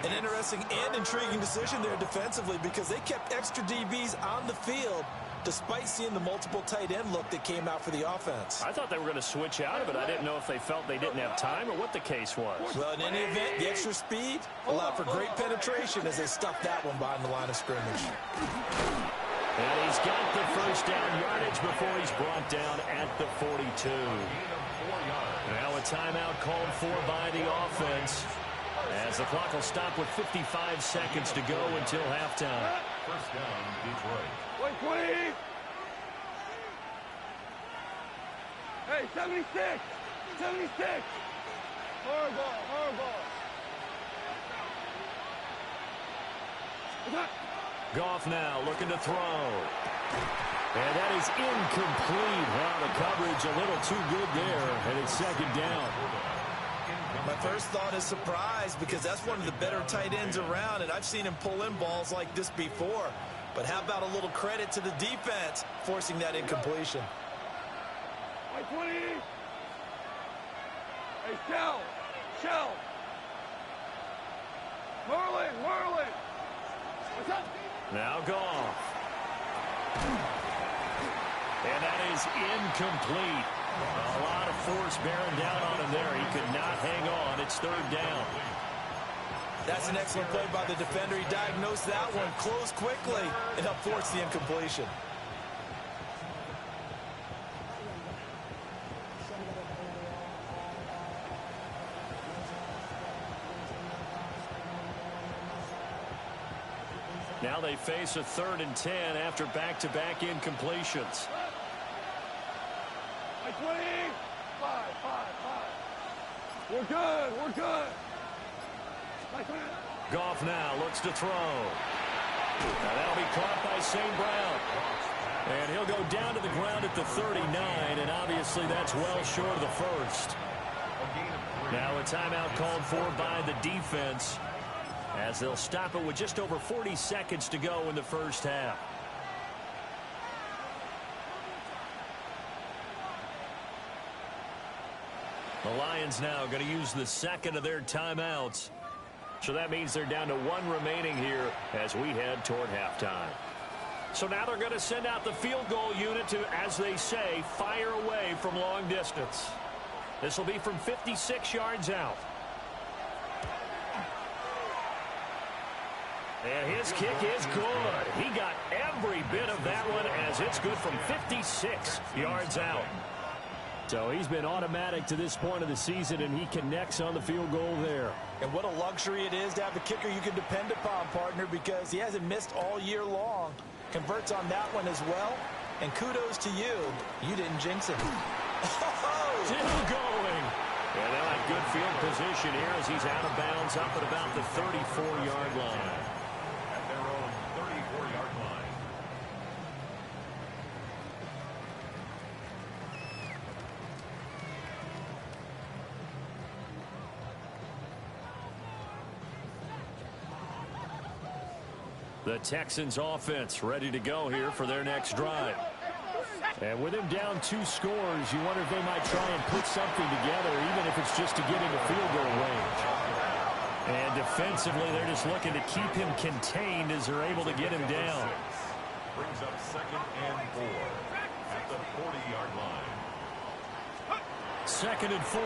An interesting and intriguing decision there defensively, because they kept extra DBs on the field despite seeing the multiple tight end look that came out for the offense. I thought they were going to switch out of it. I didn't know if they felt they didn't have time or what the case was. Well, in any event, the extra speed allowed for great penetration as they stuffed that one behind the line of scrimmage. And he's got the first down yardage before he's brought down at the 42. Now a timeout called for by the offense, as the clock will stop with 55 seconds to go until halftime. First down, Detroit. 120. Hey, 76. 76. Hard ball. Hard ball. Goff now looking to throw. And that is incomplete. Wow, the coverage a little too good there, and it's second down. My first thought is surprise because that's one of the better tight ends around, and I've seen him pull in balls like this before. But how about a little credit to the defense forcing that incompletion? White 20. Hey, Shell. Merlin. What's up? Now Goff. And that is incomplete. A lot of force bearing down on him there. He could not hang on. It's third down. That's an excellent play by the defender. He diagnosed that one, closed quickly, and helped force the incompletion. Now they face a 3rd and 10 after back-to-back incompletions. 20. 5. We're good. Goff now looks to throw. Now that'll be caught by St. Brown. And he'll go down to the ground at the 39, and obviously that's well short of the first. Now a timeout called for by the defense, as they'll stop it with just over 40 seconds to go in the first half. The Lions now going to use the second of their timeouts. So that means they're down to one remaining here as we head toward halftime. So now they're going to send out the field goal unit to, as they say, fire away from long distance. This will be from 56 yards out. And his kick is good. He got every bit of that one as it's good from 56 yards out. So he's been automatic to this point of the season, and he connects on the field goal there. And what a luxury it is to have a kicker you can depend upon, partner, because he hasn't missed all year long. Converts on that one as well. And kudos to you. You didn't jinx him. Still going. And they'll have good field position here as he's out of bounds up at about the 34-yard line. At their own 34-yard line. The Texans offense ready to go here for their next drive. And with him down 2 scores, you wonder if they might try and put something together, even if it's just to get into field goal range. And defensively, they're just looking to keep him contained as they're able to get him down. Brings up 2nd and 4 at the 40-yard line. 2nd and 4.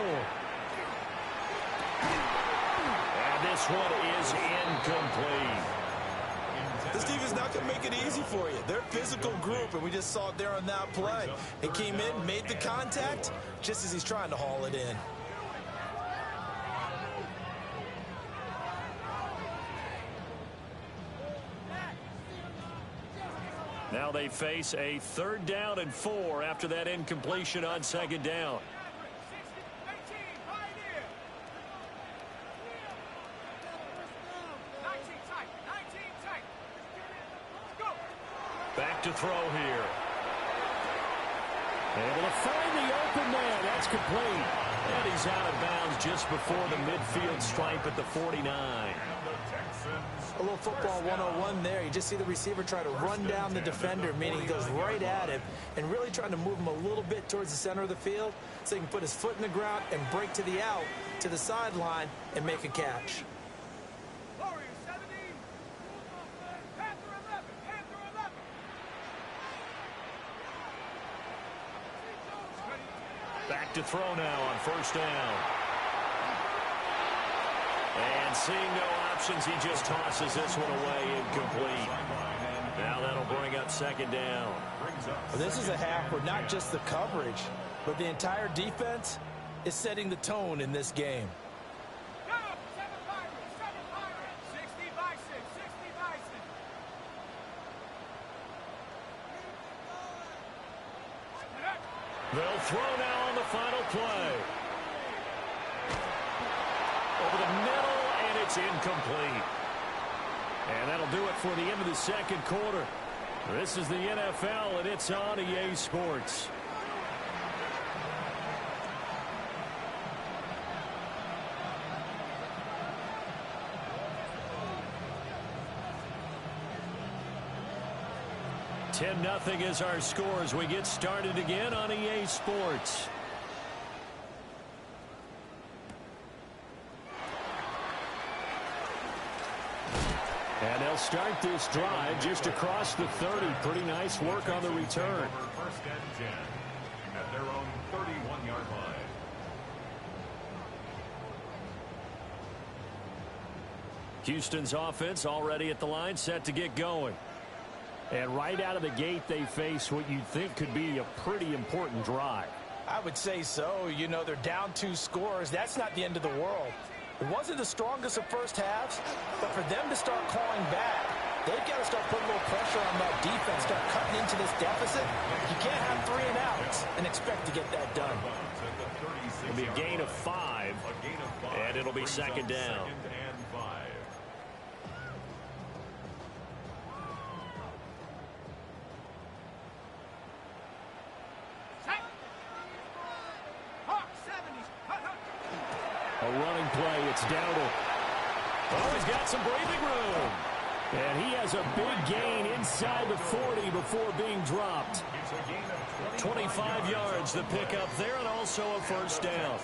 And this one is incomplete. This team is not going to make it easy for you. They're a physical group, and we just saw it there on that play. He came in, made the contact, just as he's trying to haul it in. Now they face a 3rd down and 4 after that incompletion on 2nd down. Back to throw here. Able to find the open man. That's complete. And he's out of bounds just before the midfield stripe at the 49. A little football 101 there. You just see the receiver try to run down the defender, meaning he goes right at him, and really trying to move him a little bit towards the center of the field so he can put his foot in the ground and break to the out, to the sideline, and make a catch. Back to throw now on 1st down. And seeing no options, he just tosses this one away incomplete. Now that'll bring up 2nd down. Well, this is a half where not just the coverage, but the entire defense is setting the tone in this game. They'll throw now on the final play. Over the middle, and it's incomplete. And that'll do it for the end of the 2nd quarter. This is the NFL, and it's on EA Sports. (10-0) is our score as we get started again on EA Sports. And they'll start this drive just across the 30. Pretty nice work on the return. First and 10 at their own 31-yard line. Houston's offense already at the line, set to get going. And right out of the gate, they face what you'd think could be a pretty important drive. I would say so. You know, they're down 2 scores. That's not the end of the world. It wasn't the strongest of first halves, but for them to start clawing back, they've got to start putting a little pressure on that defense, start cutting into this deficit. You can't have 3 and outs and expect to get that done. It'll be a gain of 5, and it'll be second down. A running play, it's Dowdle. Oh, he's got some breathing room. And he has a big gain inside the 40 before being dropped. 25 yards to pick up there, and also a first down.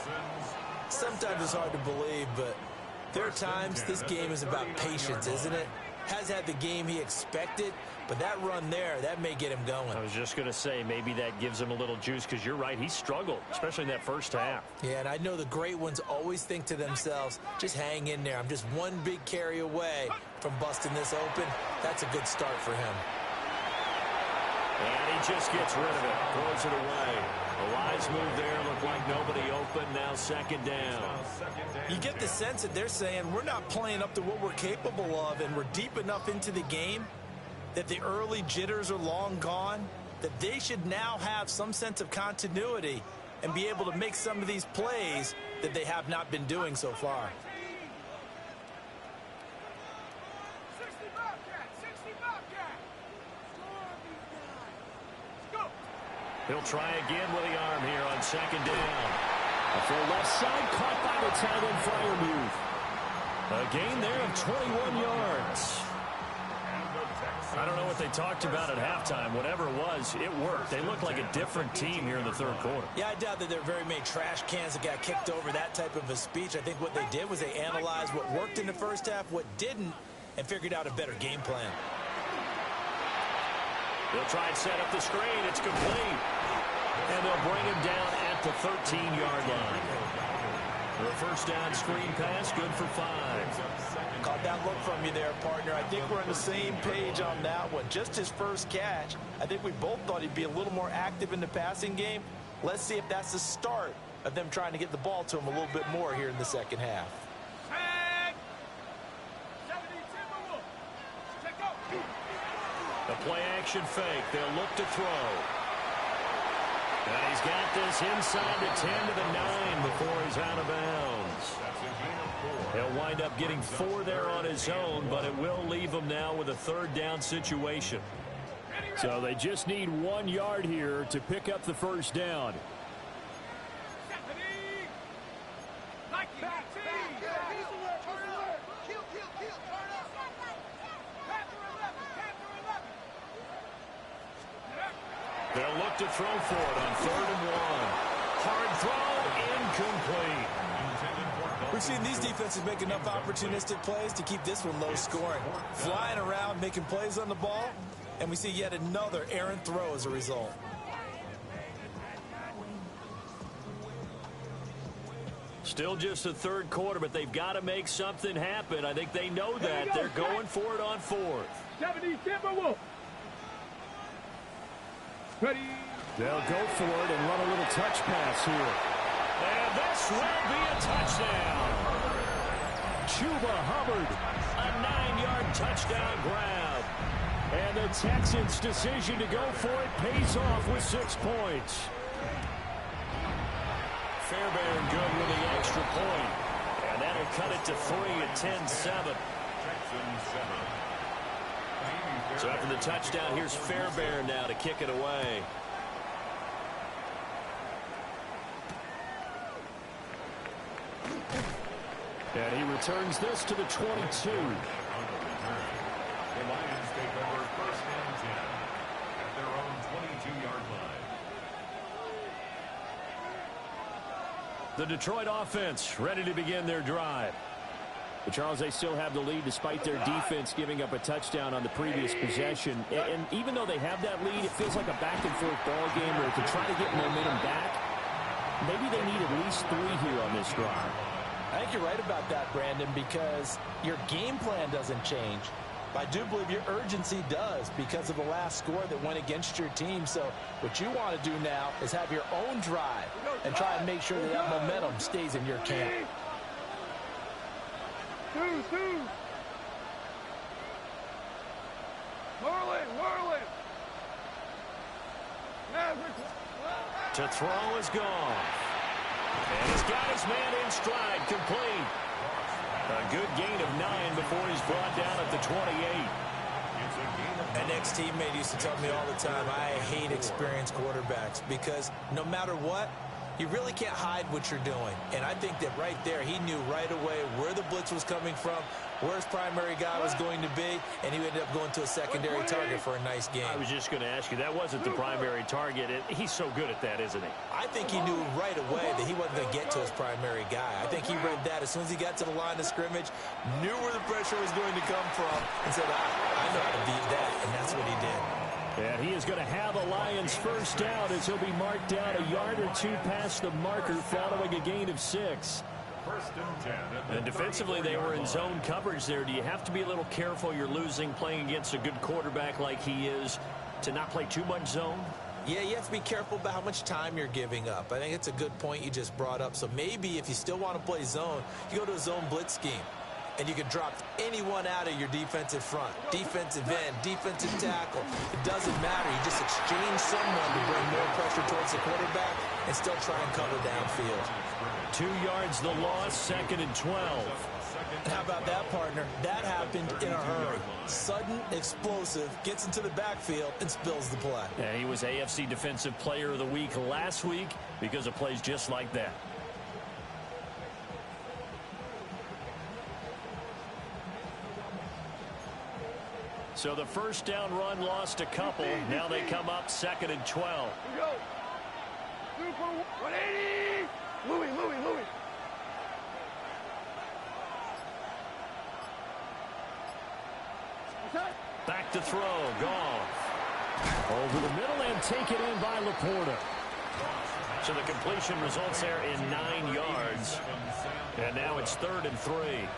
Sometimes it's hard to believe, but there are times this game is about patience, isn't it? Has had the game he expected, but that run there, that may get him going. I was just going to say, maybe that gives him a little juice, because you're right, he struggled, especially in that first half. Yeah, and I know the great ones always think to themselves, just hang in there. I'm just one big carry away from busting this open. That's a good start for him. And he just gets rid of it, throws it away. A wise move there, looked like nobody open, now second down. You get the sense that they're saying we're not playing up to what we're capable of, and we're deep enough into the game that the early jitters are long gone, that they should now have some sense of continuity and be able to make some of these plays that they have not been doing so far. He'll try again with the arm here on second down. For left side, caught by the tight end Freiermuth. A gain there of 21 yards. I don't know what they talked about at halftime. Whatever it was, it worked. They looked like a different team here in the third quarter. Yeah, I doubt that there are very many trash cans that got kicked over that type of a speech. I think what they did was they analyzed what worked in the first half, what didn't, and figured out a better game plan. They'll try and set up the screen. It's complete. And they'll bring him down at the 13-yard line. For a first down screen pass, good for 5. Caught that look from you there, partner. I think we're on the same page on that one. Just his first catch. I think we both thought he'd be a little more active in the passing game. Let's see if that's the start of them trying to get the ball to him a little bit more here in the second half. The play-action fake. They'll look to throw. And he's got this inside the 10 to the 9 before he's out of bounds. He'll wind up getting 4 there on his own, but it will leave him now with a third down situation. So they just need 1 yard here to pick up the first down. They'll look to throw for it on 3rd and 1. Hard throw, incomplete. We've seen these defenses make enough opportunistic plays to keep this one low scoring. Flying around, making plays on the ball, and we see yet another errant throw as a result. Still just the third quarter, but they've got to make something happen. I think they know that. They're going for it on 4th. Ready. They'll go for it and run a little touch pass here. And this will be a touchdown. Chuba Hubbard, a 9-yard touchdown grab. And the Texans' decision to go for it pays off with 6 points. Fairbairn good with the extra point. And that'll cut it to 3 at 10-7. Texans 7. So after the touchdown, here's Fairbairn now to kick it away. And he returns this to the 22. The Lions take over first and 10 at their own 22-yard line. The Detroit offense ready to begin their drive. But Charles, they still have the lead despite their defense giving up a touchdown on the previous possession. And even though they have that lead, it feels like a back-and-forth ball game where to try to get momentum back, maybe they need at least 3 here on this drive. I think you're right about that, Brandon, because your game plan doesn't change. I do believe your urgency does because of the last score that went against your team. So what you want to do now is have your own drive and try and make sure that that momentum stays in your camp. Whirling. To throw is gone. And he's got his man in stride, complete. A good gain of 9 before he's brought down at the 28. An ex-teammate used to tell me all the time, I hate experienced quarterbacks because no matter what, you really can't hide what you're doing. And I think that right there, he knew right away where the blitz was coming from, where his primary guy was going to be, and he ended up going to a secondary target for a nice game. I was just going to ask you, that wasn't the primary target. He's so good at that, isn't he? I think he knew right away that he wasn't going to get to his primary guy. I think he read that as soon as he got to the line of scrimmage, knew where the pressure was going to come from, and said, I know how to beat that, and that's what he did. And he is going to have a Lions first down as he'll be marked down a yard or 2 past the marker following a gain of 6. First and 10. And defensively, they were in zone coverage there. Do you have to be a little careful you're losing playing against a good quarterback like he is to not play too much zone? Yeah, you have to be careful about how much time you're giving up. I think it's a good point you just brought up. So maybe if you still want to play zone, you go to a zone blitz scheme. And you can drop anyone out of your defensive front. Defensive end, defensive tackle. It doesn't matter. You just exchange someone to bring more pressure towards the quarterback and still try and cover downfield. 2 yards the loss, 2nd and 12. How about that, partner? That happened in a hurry. Sudden, explosive, gets into the backfield and spills the play. Yeah, he was AFC Defensive Player of the Week last week because of plays just like that. So the first down run lost a couple. Now they come up 2nd and 12. We go. 2 for 180. Louis. Back to throw. Goff. Over the middle and taken in by Laporta. So the completion results there in 9 yards. And now it's 3rd and 3.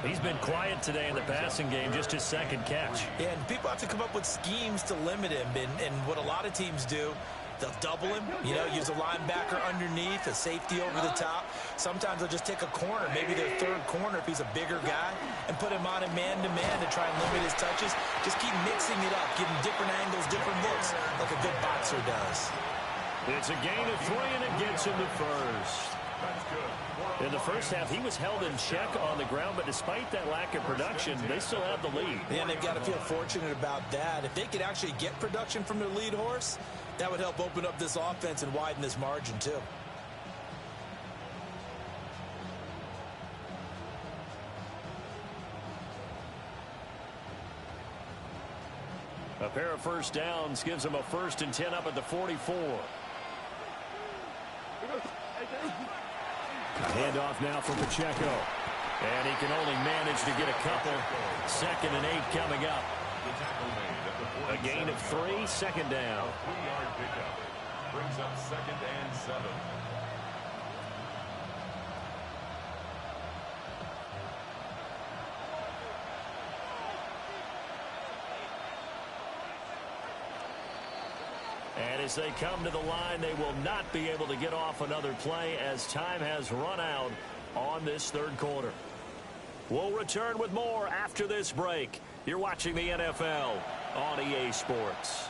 He's been quiet today in the passing game, just his 2nd catch. Yeah, and people have to come up with schemes to limit him. And what a lot of teams do, they'll double him, use a linebacker underneath, a safety over the top. Sometimes they'll just take a corner, maybe their 3rd corner if he's a bigger guy, and put him on a man-to-man to try and limit his touches. Just keep mixing it up, give him different angles, different looks, like a good boxer does. It's a gain of 3, and it gets him to first. In the first half, he was held in check on the ground, but despite that lack of production, they still have the lead. And they've got to feel fortunate about that. If they could actually get production from their lead horse, that would help open up this offense and widen this margin, too. A pair of first downs gives them a 1st and 10 up at the 44. Handoff now for Pacheco. And he can only manage to get a couple. 2nd and 8 coming up. A gain of 3, 2nd down. 3-yard pickup. Brings up 2nd and 7. And as they come to the line, they will not be able to get off another play as time has run out on this 3rd quarter. We'll return with more after this break. You're watching the NFL on EA Sports.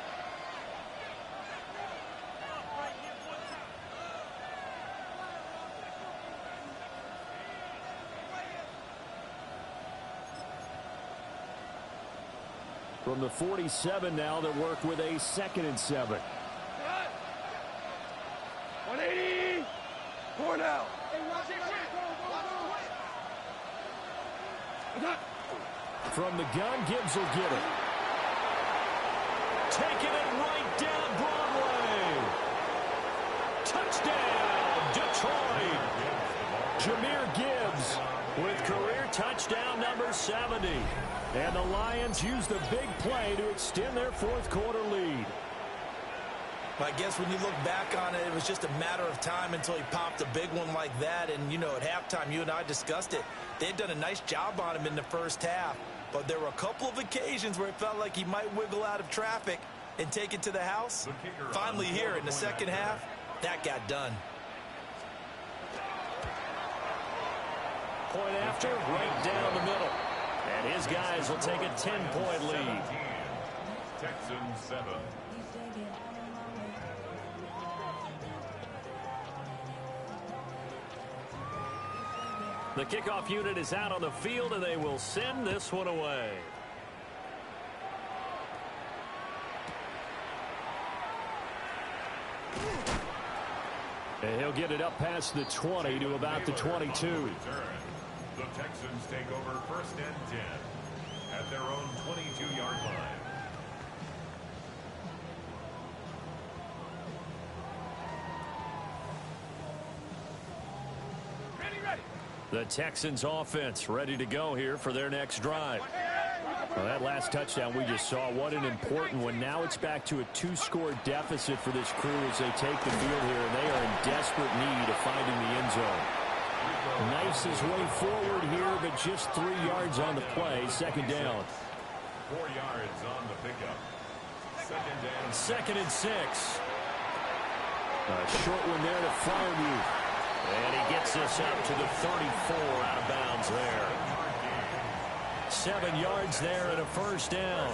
From the 47 now, they work with a 2nd and 7. 180. 4 now. From the gun, Gibbs will get it. Taking it right down Broadway. Touchdown, Detroit. Jahmyr Gibbs with career touchdown number 70. And the Lions use the big play to extend their 4th quarter lead. I guess when you look back on it, it was just a matter of time until he popped a big one like that. And, you know, at halftime, you and I discussed it. They had done a nice job on him in the first half. But there were a couple of occasions where it felt like he might wiggle out of traffic and take it to the house. Finally here in the second half, that got done. Point after, right down the middle. And his guys will take a 10-point lead. Texans 7. The kickoff unit is out on the field, and they will send this one away. And he'll get it up past the 20 to about the 22. The Texans take over 1st and 10 at their own 22-yard line. The Texans offense ready to go here for their next drive. Well, that last touchdown we just saw, what an important one. Now it's back to a 2-score deficit for this crew as they take the field here, and they are in desperate need of finding the end zone. Knifes his way forward here, but just 3 yards on the play. 2nd down. 4 yards on the pickup. 2nd down. 2nd and 6. A short one there to Farmview. And he gets this up to the 34 out of bounds there. 7 yards there and a 1st down.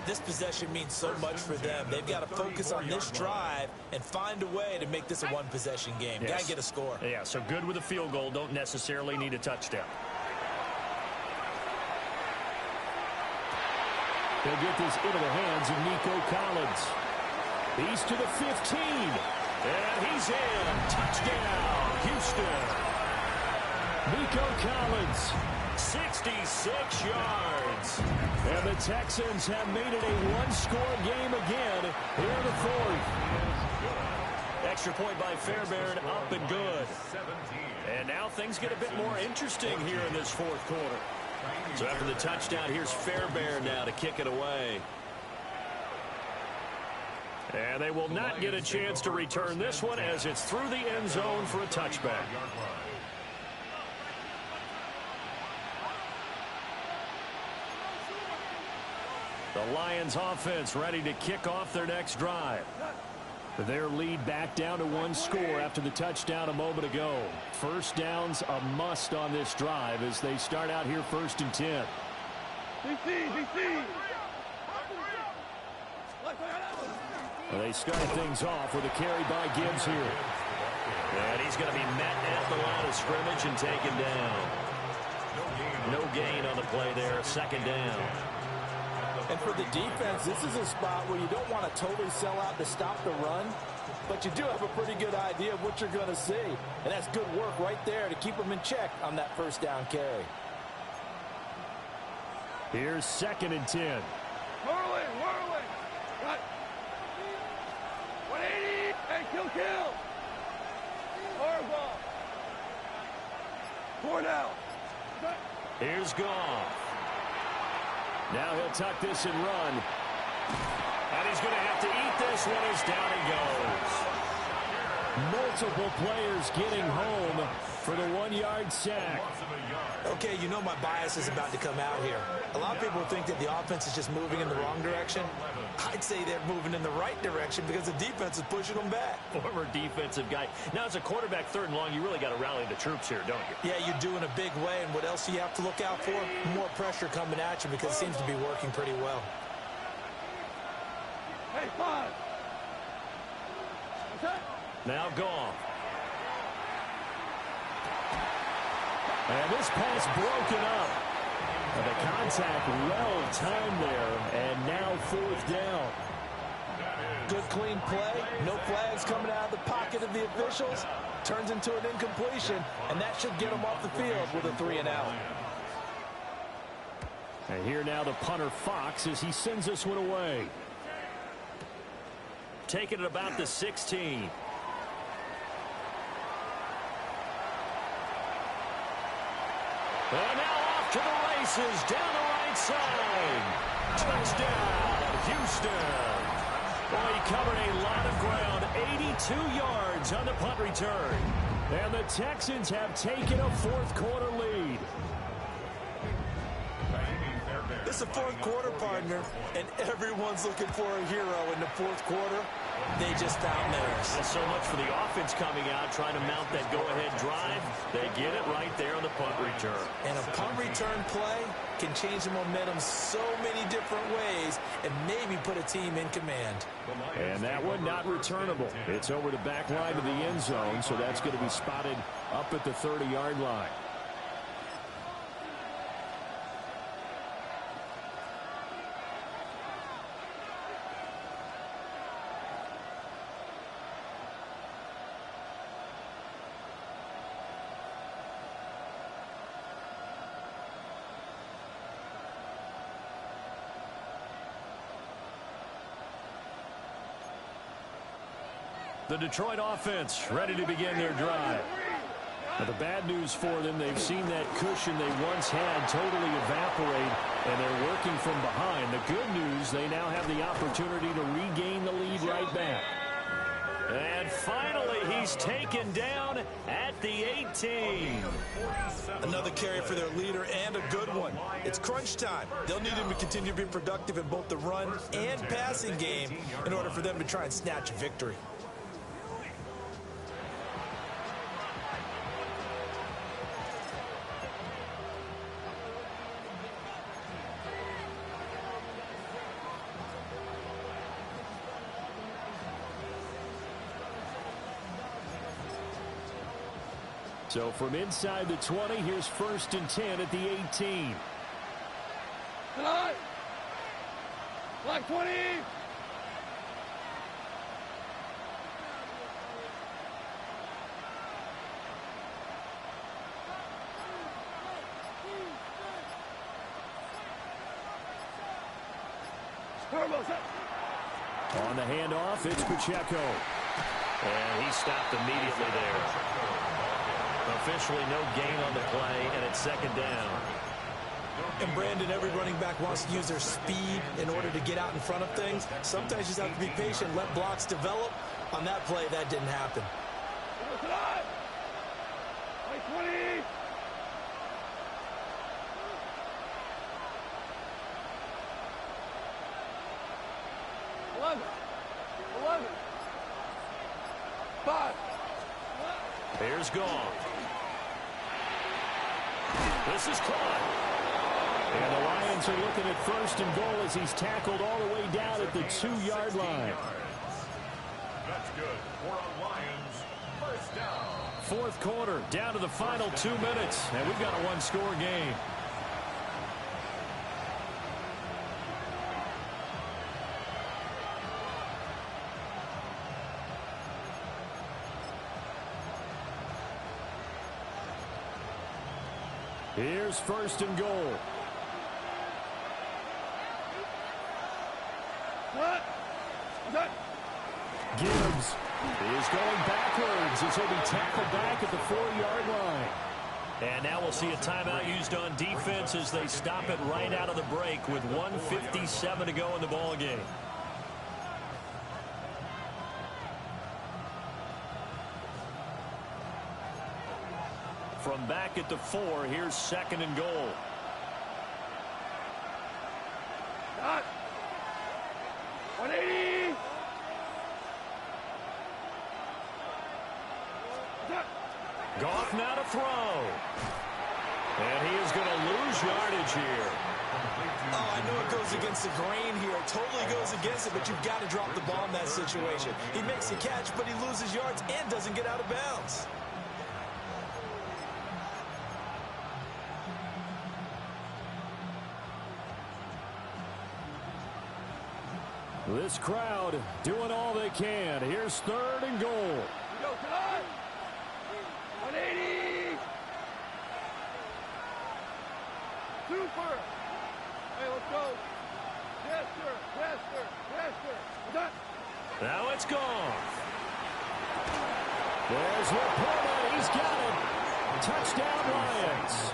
This possession means so much for them. They've got to focus on this drive and find a way to make this a one-possession game. Yes. Got to get a score. Yeah, so good with a field goal. Don't necessarily need a touchdown. They'll get this into the hands of Nico Collins. He's to the 15. And he's in. Touchdown, Houston. Nico Collins, 66 yards. And the Texans have made it a 1-score game again here in the 4th. Extra point by Fairbairn, up and good. And now things get a bit more interesting here in this 4th quarter. So after the touchdown, here's Fairbairn now to kick it away. And they will not get a chance to return this one as it's through the end zone for a touchback. The Lions offense ready to kick off their next drive. Their lead back down to 1 score after the touchdown a moment ago. 1st down's a must on this drive as they start out here 1st and 10. Well, they start things off with a carry by Gibbs here. And he's going to be met at the line of scrimmage and taken down. No gain on the play there, 2nd down. And for the defense, this is a spot where you don't want to totally sell out to stop the run, but you do have a pretty good idea of what you're going to see. And that's good work right there to keep them in check on that 1st down carry. Here's 2nd and 10. Whirling. Got 180. Hey, kill. Horrible. 4 now. Here's Goff. Now he'll tuck this and run. And he's going to have to eat this one as down he goes. Multiple players getting home for the 1-yard sack. Okay, you know my bias is about to come out here. A lot of people think that the offense is just moving in the wrong direction. I'd say they're moving in the right direction because the defense is pushing them back. Former defensive guy. Now, as a quarterback 3rd and long, you really got to rally the troops here, don't you? Yeah, you do in a big way. And what else do you have to look out for? More pressure coming at you because it seems to be working pretty well. Hey, 5. Now Goff. And this pass broken up. The contact well timed there, and now 4th down. Good clean play. No flags coming out of the pocket of the officials. Turns into an incompletion, and that should get them off the field with a 3-and-out. And here now the punter Fox as he sends this one away. Taking it about the 16. And now off to the races down the right side. Touchdown, Houston. Well, he covered a lot of ground, 82 yards on the punt return. And the Texans have taken a 4th quarter lead. It's a 4th quarter, partner, and everyone's looking for a hero in the 4th quarter. They just found theirs. Well, so much for the offense coming out, trying to mount that go-ahead drive. They get it right there on the punt return. And a punt return play can change the momentum so many different ways and maybe put a team in command. And that one not returnable. It's over the back line of the end zone, so that's going to be spotted up at the 30-yard line. The Detroit offense ready to begin their drive. Now, the bad news for them, they've seen that cushion they once had totally evaporate, and they're working from behind. The good news, they now have the opportunity to regain the lead right back. And finally, he's taken down at the 18. Another carry for their leader and a good one. It's crunch time. They'll need him to continue to be productive in both the run and passing game in order for them to try and snatch a victory. So from inside the 20, here's 1st and 10 at the 18. Tonight, Black 20. On the handoff, it's Pacheco. And he stopped immediately there. Officially no gain on the play, and it's 2nd down. And Brandon, every running back wants to use their speed in order to get out in front of things. Sometimes you just have to be patient, let blocks develop. On that play, that didn't happen. Here's Goff. This is caught. And the Lions are looking at 1st and goal as he's tackled all the way down at the 2-yard line. That's good for a Lions 1st down. 4th quarter, down to the final 2 minutes, and we've got a 1-score game. Here's 1st and goal. Gibbs is going backwards as he'll be tackled back at the 4-yard line. And now we'll see a timeout used on defense as they stop it right out of the break with 1:57 to go in the ball game. From back at the 4, here's 2nd and goal. Got 180. Goff now to throw. And he is going to lose yardage here. Oh, I know it goes against the grain here. It totally goes against it, but you've got to drop the ball in that situation. He makes the catch, but he loses yards and doesn't get out of bounds. This crowd doing all they can. Here's 3rd and goal. Go, Todd. 180. Super. Hey, let's go. Yes, sir. Yes, sir. Yes, sir. We're done. Now it's gone. There's Laporta. He's got it. Touchdown, Lions.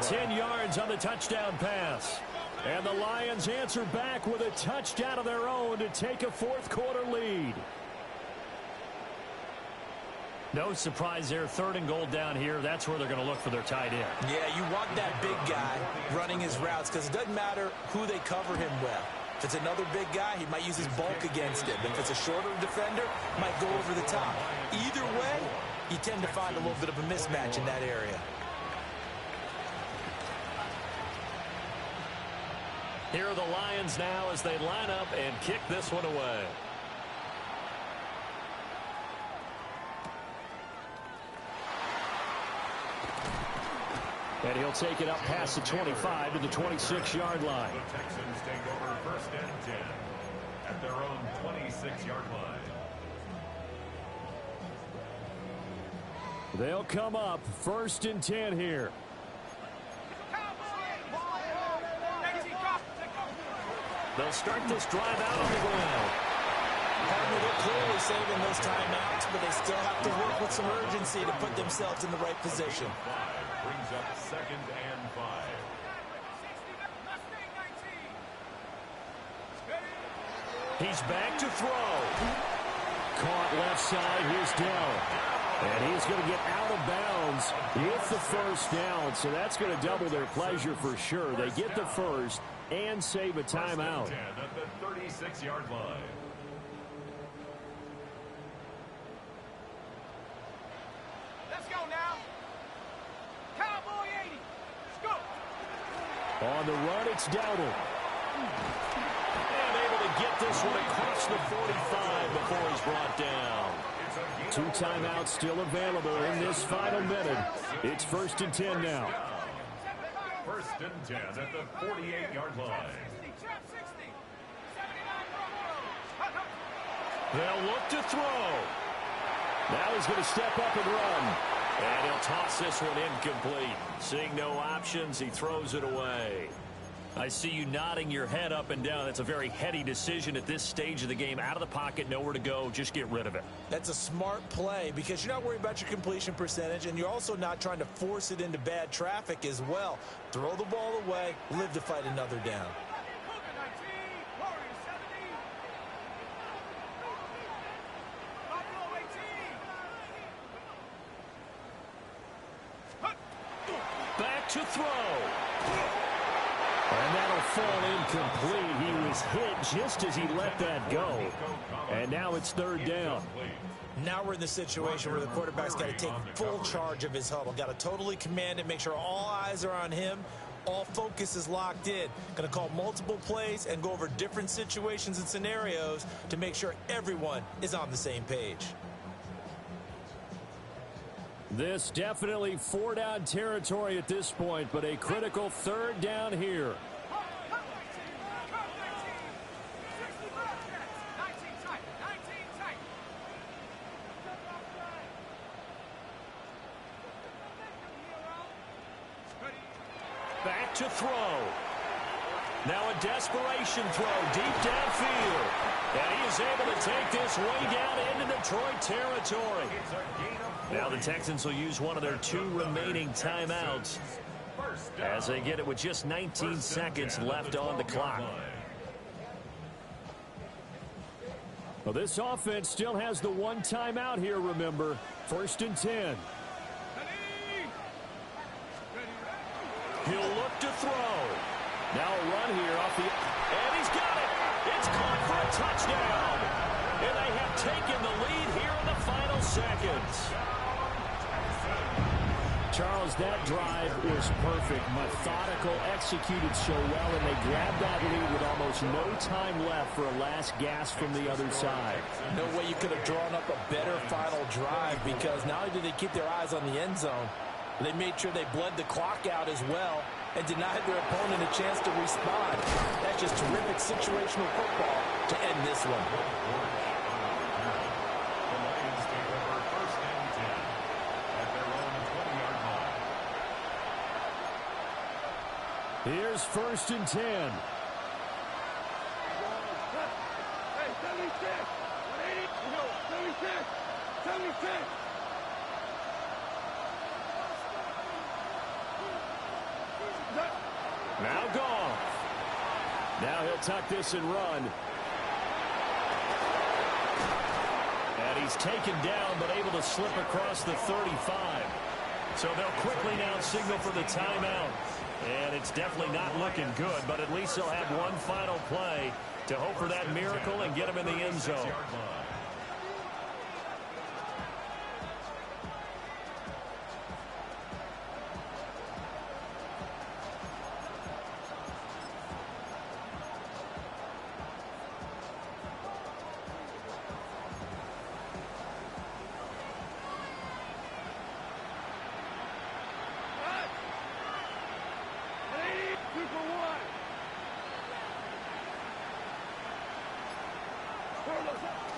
10 yards on the touchdown pass. And the Lions answer back with a touchdown of their own to take a 4th quarter lead. No surprise there. 3rd and goal down here. That's where they're going to look for their tight end. Yeah, you want that big guy running his routes because it doesn't matter who they cover him with. If it's another big guy, he might use his bulk against him. If it's a shorter defender, might go over the top. Either way, you tend to find a little bit of a mismatch in that area. Here are the Lions now as they line up and kick this one away. And he'll take it up past the 25 to the 26-yard line. The Texans take over 1st and 10 at their own 26-yard line. They'll come up 1st and 10 here. They'll start this drive out on the ground. They're clearly saving those timeouts, but they still have to work with some urgency to put themselves in the right position. Brings up 2nd and 5. He's back to throw. Caught left side. Here's Dell. And he's going to get out of bounds with the 1st down. So that's going to double their pleasure for sure. They get the 1st and save a timeout. 1st and 10 at the 36-yard line. Let's go now. Cowboy 80. Let's go. On the run, it's Dowdle. And able to get this one across the 45 before he's brought down. 2 timeouts still available in this final minute. It's 1st and 10 now. 1st and 10 at the 48-yard line. They'll look to throw. Now he's going to step up and run. And he'll toss this one incomplete. Seeing no options, he throws it away. I see you nodding your head up and down. That's a very heady decision at this stage of the game. Out of the pocket, nowhere to go. Just get rid of it. That's a smart play because you're not worried about your completion percentage, and you're also not trying to force it into bad traffic as well. Throw the ball away, live to fight another down. Back to throw. And that'll fall incomplete. He was hit just as he let that go. And now it's 3rd down. Now we're in the situation where the quarterback's got to take full charge of his huddle. Got to totally command it, make sure all eyes are on him. All focus is locked in. Going to call multiple plays and go over different situations and scenarios to make sure everyone is on the same page. This definitely 4-down territory at this point, but a critical 3rd down here. Back to throw. Now a desperation throw deep downfield. And he is able to take this way down into Detroit territory. Now the Texans will use one of their 2 remaining timeouts as they get it with just 19 seconds left on the clock. Well, this offense still has the 1 timeout here, remember. 1st and 10. He'll look to throw. Now a run here off the... And he's got it! It's caught for a touchdown! And they have taken the lead here in the final seconds. Charles, that drive was perfect. Methodical, executed so well, and they grabbed that lead with almost no time left for a last gasp from the other side. No way you could have drawn up a better final drive because not only did they keep their eyes on the end zone, they made sure they bled the clock out as well. and denied their opponent a chance to respond. That's just terrific situational football to end this one. The Lions take over first and 10 at their own 20-yard line. Here's first and 10. Hey, 76! 180! No, 76! 76! Now Goff. Now he'll tuck this and run. And he's taken down, but able to slip across the 35. So they'll quickly now signal for the timeout. And it's definitely not looking good, but at least they'll have one final play to hope for that miracle and get him in the end zone.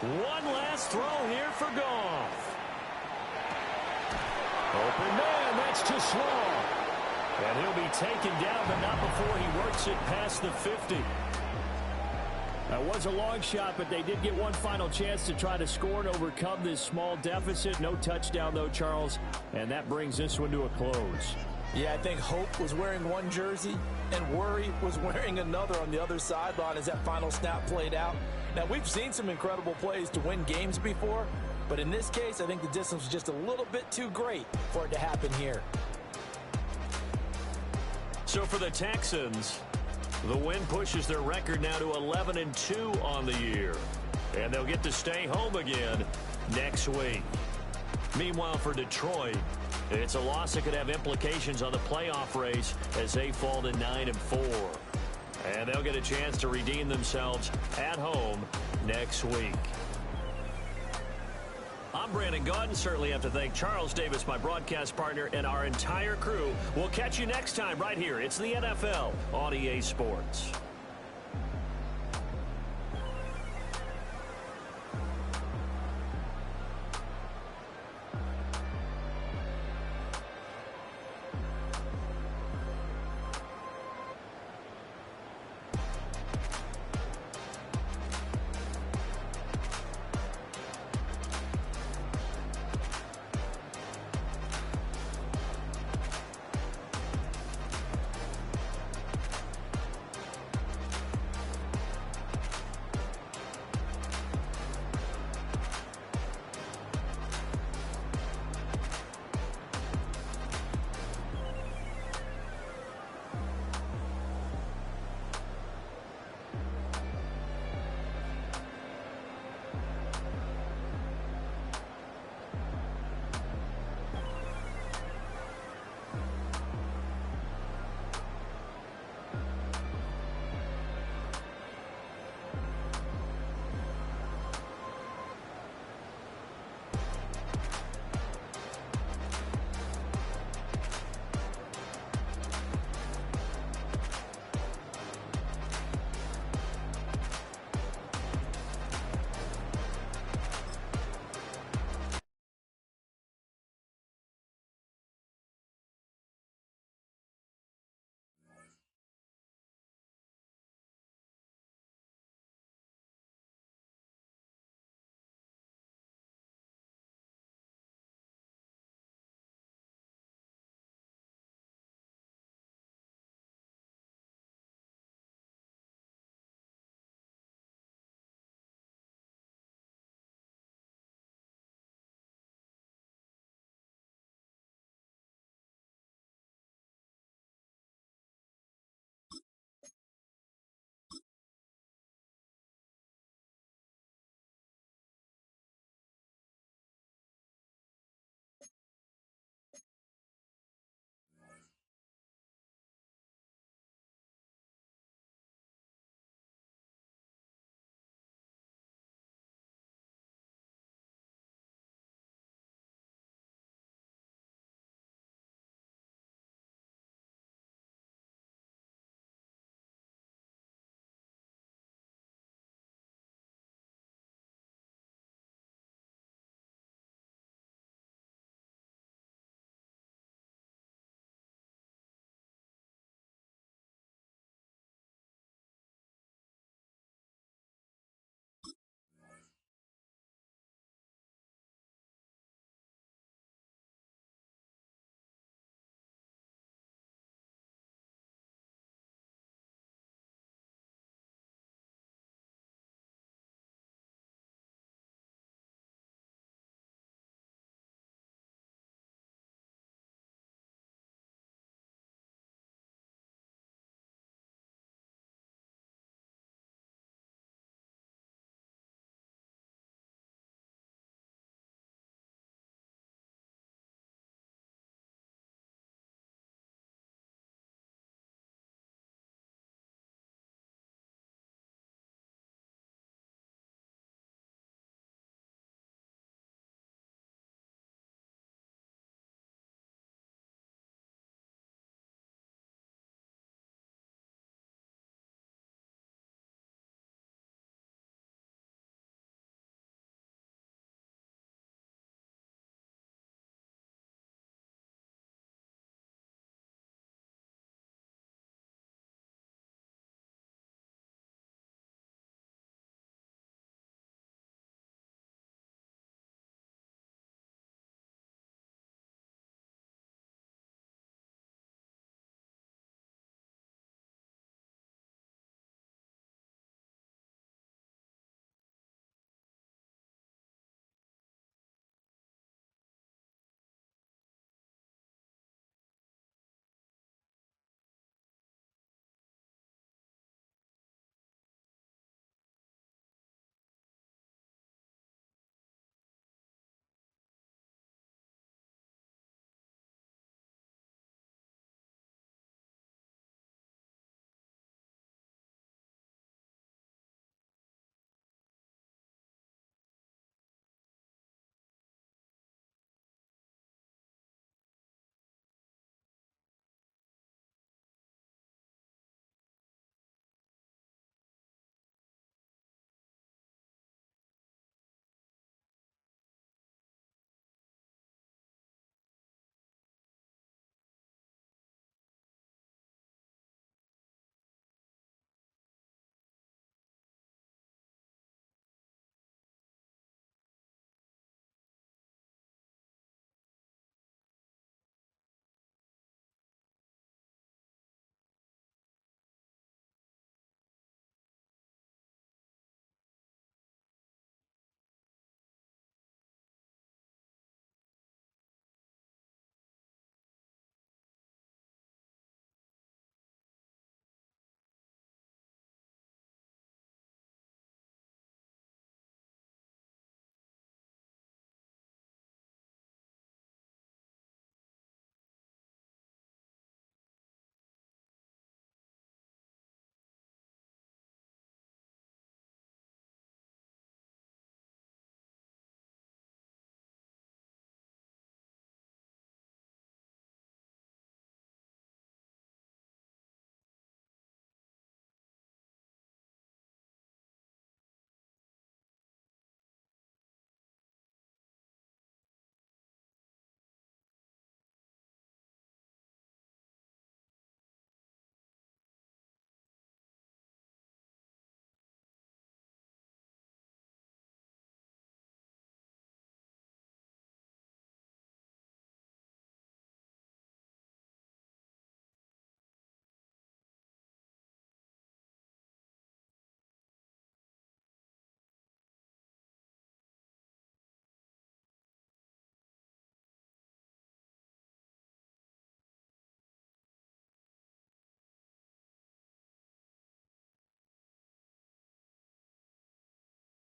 One last throw here for Goff. Open man, that's too slow. And he'll be taken down, but not before he works it past the 50. That was a long shot, but they did get one final chance to try to score and overcome this small deficit. No touchdown, though, Charles, and that brings this one to a close. Yeah, I think Hope was wearing one jersey and Worry was wearing another on the other sideline as that final snap played out. Now, we've seen some incredible plays to win games before, but in this case, I think the distance was just a little bit too great for it to happen here. So for the Texans, the win pushes their record now to 11-2 on the year, and they'll get to stay home again next week. Meanwhile, for Detroit, it's a loss that could have implications on the playoff race as they fall to 9-4. And they'll get a chance to redeem themselves at home next week. I'm Brandon Gaudin. Certainly have to thank Charles Davis, my broadcast partner, and our entire crew. We'll catch you next time right here. It's the NFL on EA Sports.